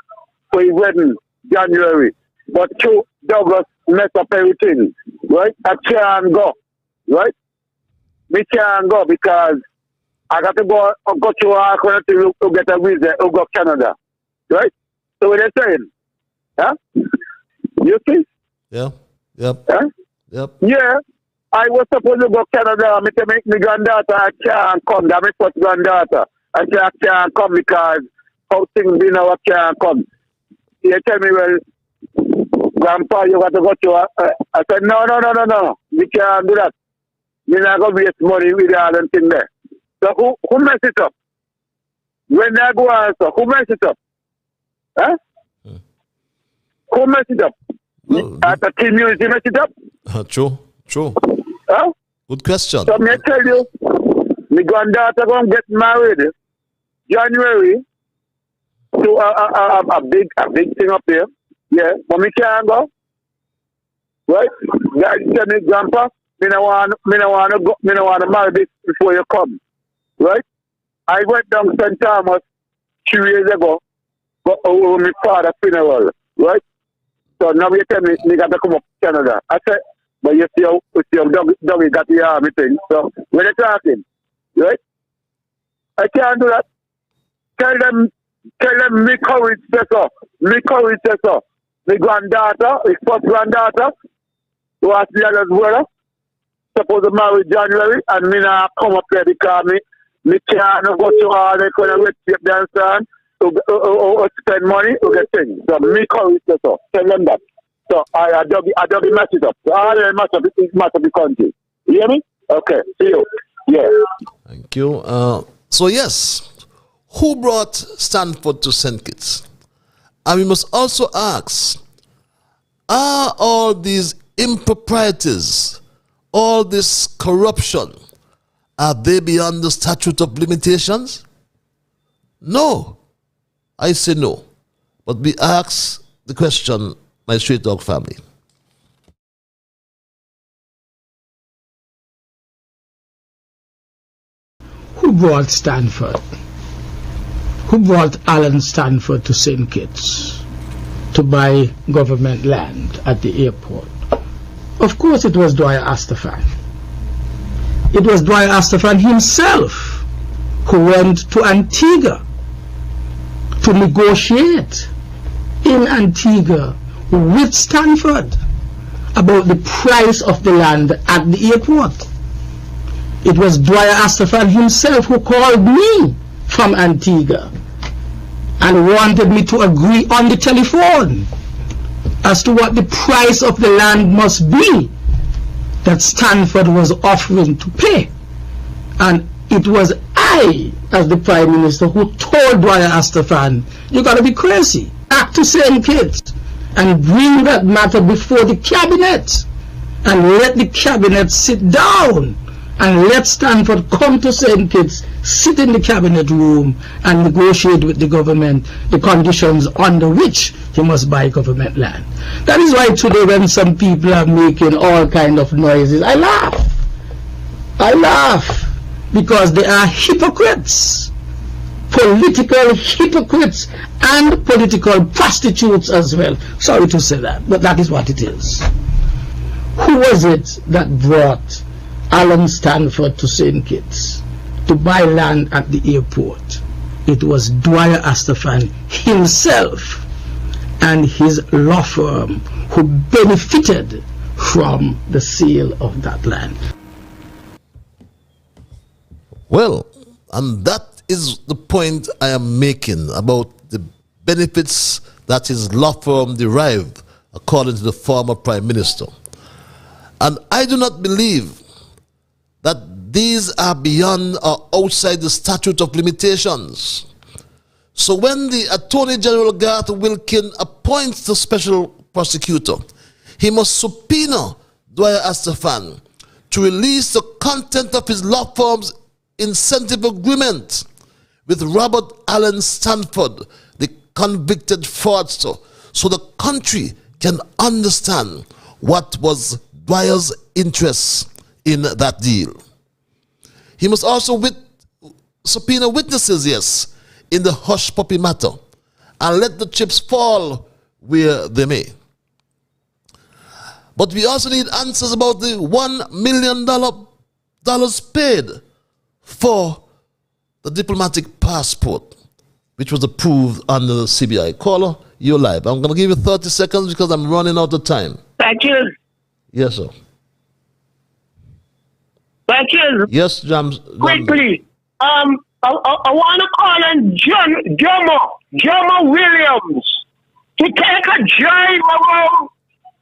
for his wedding, January. But through Douglas messed up everything, right? I can't go, right? We can't go because I got to go to our country to get a visa to go to Canada, right? So what they're saying, huh? You see? Yeah. Yep. Huh? Yep. Yeah. I was supposed to go to Canada. I to make my granddaughter, I can't come. That's my first granddaughter. I say I can't come because how things be now, I can't come. You tell me, well, Grandpa, you got to go to I said, no. We can't do that. We're not going to waste money with all them things there. So who mess it up? When I go answer, who mess it up? Huh? Who mess it up? At the community mess it up? True. Huh? Good question. So me tell you, my granddaughter going to get married January to a big thing up there. Yeah, but me can't go. Right? Guys tell me, Grandpa, me no want to marry this before you come. Right? I went down to St. Thomas 2 years ago for my father's funeral. Right? So now you tell me got to come up to Canada. I said, but you see how Dougie got the army thing. So when they're talking, right? I can't do that. Tell them me courage says so. My granddaughter, his first granddaughter, who was the other brother, supposed to marry January, and me not come up there because me can't go to all the kind of red tape dance and spend money to get things. So me courage says so. Tell them that. So I don't mess it up. So I don't mess up the country. You hear me? Okay, see you. Yeah. Thank you. So yes, who brought Stanford to St. Kitts? And we must also ask, are all these improprieties, all this corruption, are they beyond the statute of limitations? No. I say no. But we ask the question, my Straight Dog family. Who brought Stanford? Who brought Alan Stanford to St. Kitts to buy government land at the airport? Of course it was Dwyer Astafan. It was Dwyer Astafan himself who went to Antigua to negotiate in Antigua with Stanford about the price of the land at the airport. It was Dwyer Astafan himself who called me from Antigua and wanted me to agree on the telephone as to what the price of the land must be that Stanford was offering to pay. And it was I, as the Prime Minister, who told Dwyer Astafan, you got to be crazy, act to St. Kitts and bring that matter before the cabinet and let the cabinet sit down and let Stanford come to St. Kitts, sit in the cabinet room and negotiate with the government the conditions under which he must buy government land. That is why today when some people are making all kind of noises, I laugh. I laugh because they are hypocrites, political hypocrites and political prostitutes as well. Sorry to say that, but that is what it is. Who was it that brought Alan Stanford to St. Kitts to buy land at the airport? It was Dwyer Astafan himself and his law firm who benefited from the sale of that land. Well, and that is the point I am making about the benefits that his law firm derived, according to the former Prime Minister. And I do not believe that these are beyond or outside the statute of limitations. So when the Attorney General Garth Wilkin appoints the special prosecutor, he must subpoena Dwyer Astafan to release the content of his law firm's incentive agreement with Robert Allen Stanford, the convicted fraudster, so the country can understand what was Dwyer's interests in that deal. He must also subpoena witnesses, yes, in the hush puppy matter, and let the chips fall where they may. But we also need answers about the $1 million paid for the diplomatic passport, which was approved under the CBI. Caller, you're live. I'm going to give you 30 seconds because I'm running out of time. Thank you. Yes, sir. Thank you. Yes, James. Quickly, I want to call on Jomo Williams to take a drive around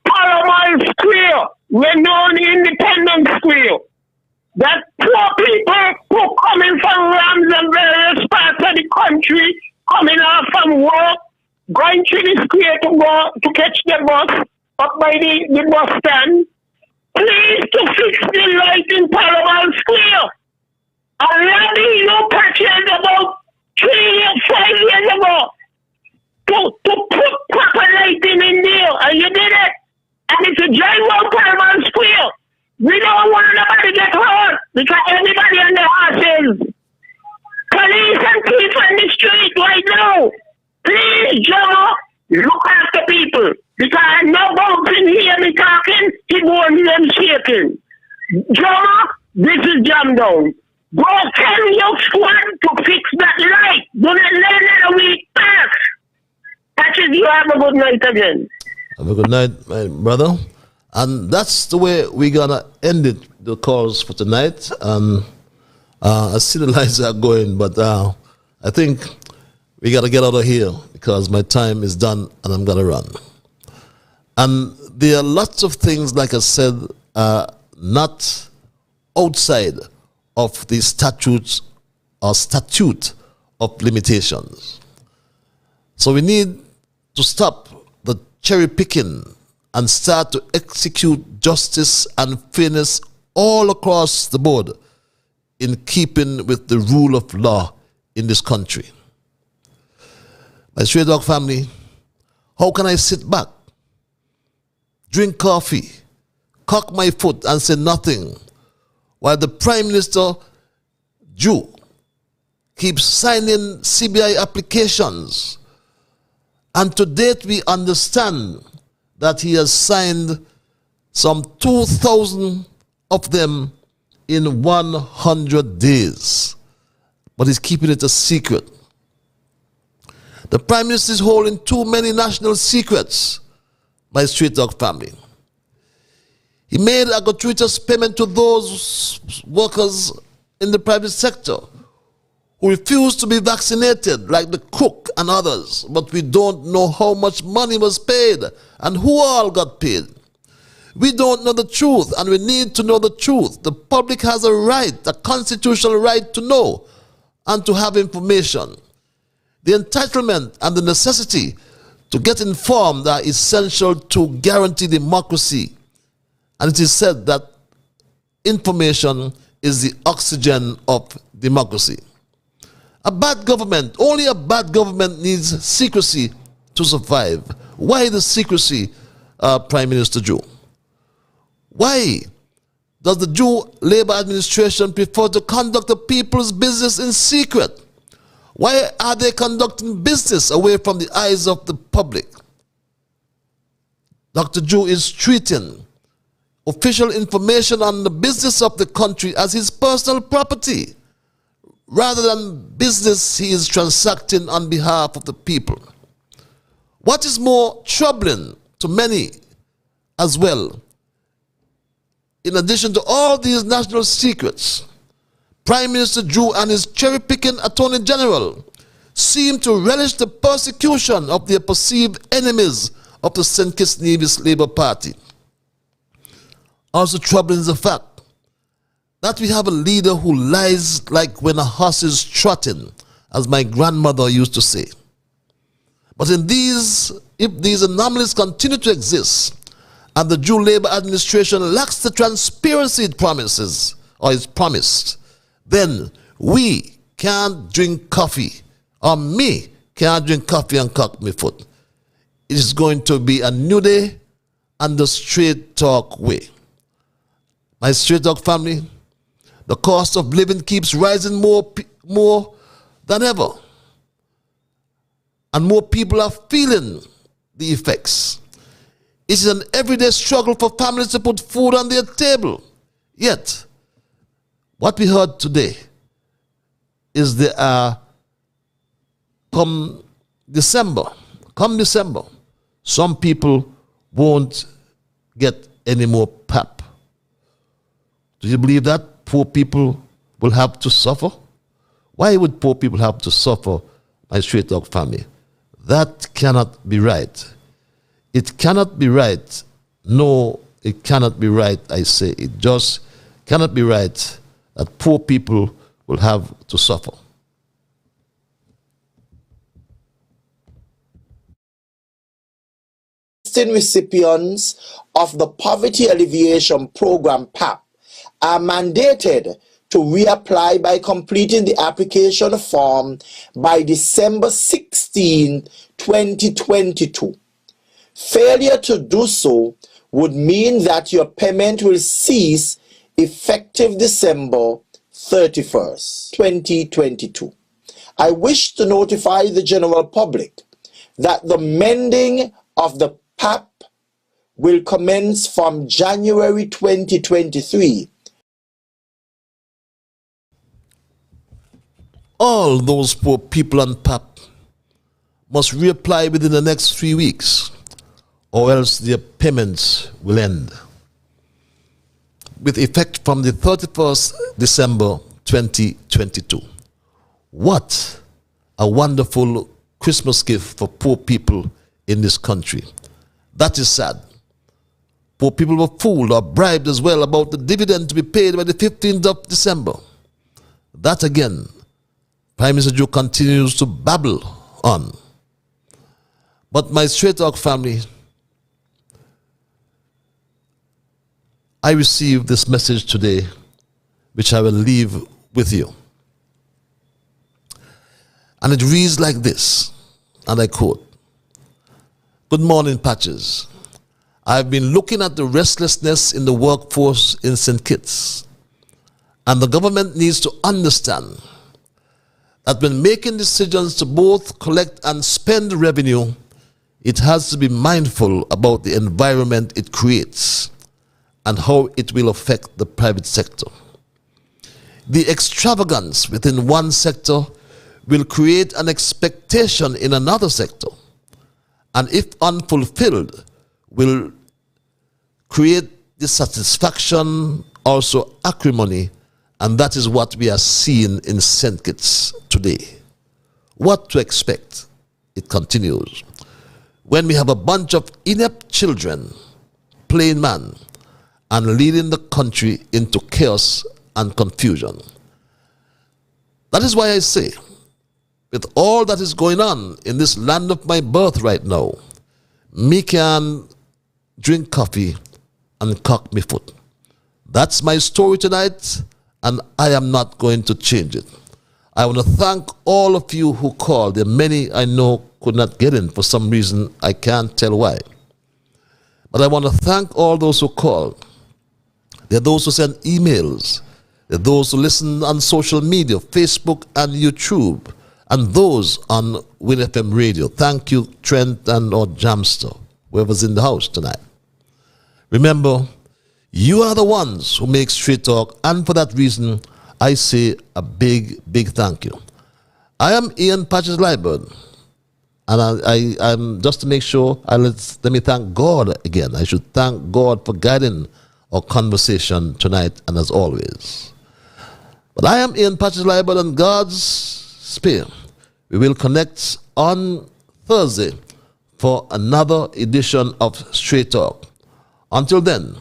Parliament Square, renowned Independence Square. That poor people who coming from Rams and various parts of the country, coming out from work, going to the square to catch the bus up by the bus stand. Please to fix the light in Parliament Square. Already you purchased about 5 years ago to put proper lighting in there, and you did it. And if you drive around Parliament Square, we don't want nobody to get hurt because everybody on the horses. Police and people in the street right now. Please, Joe, look after people. Because I know both can hear me talking, he won't hear me shaking. Joe, this is jam down. Go tell your squad to fix that light. Do not let a week pass. Patches, you have a good night again. Have a good night, my brother. And that's the way we're going to end it, the calls for tonight. I see the lights are going, but I think we got to get out of here because my time is done and I'm going to run. And there are lots of things, like I said, not outside of the statute of limitations. So we need to stop the cherry picking and start to execute justice and fairness all across the board in keeping with the rule of law in this country. My Stray Dog family, how can I sit back, drink coffee, cock my foot and say nothing while the Prime Minister, Jew, keeps signing CBI applications? And to date we understand that he has signed some 2,000 of them in 100 days. But he's keeping it a secret. The Prime Minister is holding too many national secrets, my Street Dog family. He made a gratuitous payment to those workers in the private sector who refused to be vaccinated, like the cook and others, but we don't know how much money was paid and who all got paid. We don't know the truth, and we need to know the truth. The public has a right, a constitutional right to know and to have information. The entitlement and the necessity to get informed are essential to guarantee democracy. And it is said that information is the oxygen of democracy. A bad government, only a bad government needs secrecy to survive. Why the secrecy, Prime Minister Jew? Why does the Jew Labour administration prefer to conduct the people's business in secret? Why are they conducting business away from the eyes of the public? Dr. Jew is treating official information on the business of the country as his personal property, rather than business he is transacting on behalf of the people. What is more troubling to many as well, in addition to all these national secrets, Prime Minister Jew and his cherry-picking Attorney General seem to relish the persecution of their perceived enemies of the St. Kitts Nevis Labour Party. Also troubling is the fact that we have a leader who lies like when a horse is trotting, as my grandmother used to say. But if these anomalies continue to exist, and the Jew Labour administration lacks the transparency it promises, or is promised, then we can't drink coffee, or me can't drink coffee and cock my foot. It is going to be a new day and the straight talk way. My Straight Talk family, the cost of living keeps rising more than ever. And more people are feeling the effects. It is an everyday struggle for families to put food on their table. Yet, what we heard today is there are, come December, some people won't get any more pap. Do you believe that poor people will have to suffer? Why would poor people have to suffer, my Straight Dog family? That cannot be right. It cannot be right. No, it cannot be right, I say. It just cannot be right that poor people will have to suffer. Recipients of the Poverty Alleviation Program PAP are mandated to reapply by completing the application form by December 16, 2022. Failure to do so would mean that your payment will cease effective December 31st, 2022. I wish to notify the general public that the mending of the PAP will commence from January 2023. All those poor people on PAP must reapply within the next 3 weeks, or else their payments will end, with effect from the 31st December 2022. What a wonderful Christmas gift for poor people in this country. That is sad. poor people were fooled or bribed as well about the dividend to be paid by the 15th of December. That again, Prime Minister Joe continues to babble on. But my Straight Talk family, I received this message today, which I will leave with you. And it reads like this, and I quote, "Good morning, Patches. I've been looking at the restlessness in the workforce in St. Kitts, and the government needs to understand that when making decisions to both collect and spend revenue, it has to be mindful about the environment it creates and how it will affect the private sector. The extravagance within one sector will create an expectation in another sector, and if unfulfilled, will create dissatisfaction, also acrimony, and that is what we are seeing in St. Kitts today. What to expect?" It continues. "When we have a bunch of inept children playing man and leading the country into chaos and confusion. That is why I say, with all that is going on in this land of my birth right now, me can drink coffee and cock me foot. That's my story tonight, and I am not going to change it. I want to thank all of you who called. There are many I know could not get in for some reason. I can't tell why. But I want to thank all those who called. There are those who send emails. There are those who listen on social media, Facebook and YouTube, and those on Win FM Radio. Thank you, Trent and or Jamster, whoever's in the house tonight. Remember, you are the ones who make Straight Talk, and for that reason, I say a big, big thank you. I am Ian Patches Liburd, and I'm just to make sure, let me thank God again. I should thank God for guiding our conversation tonight, and as always. But I am Ian Patches Liburd, and God's spear. We will connect on Thursday for another edition of Straight Talk. Until then,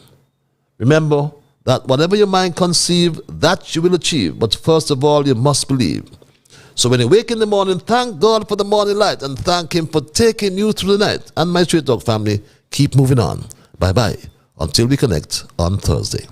remember that whatever your mind conceive, that you will achieve. But first of all, you must believe. So when you wake in the morning, thank God for the morning light and thank Him for taking you through the night. And my Straight Talk family, keep moving on. Bye-bye. Until we connect on Thursday.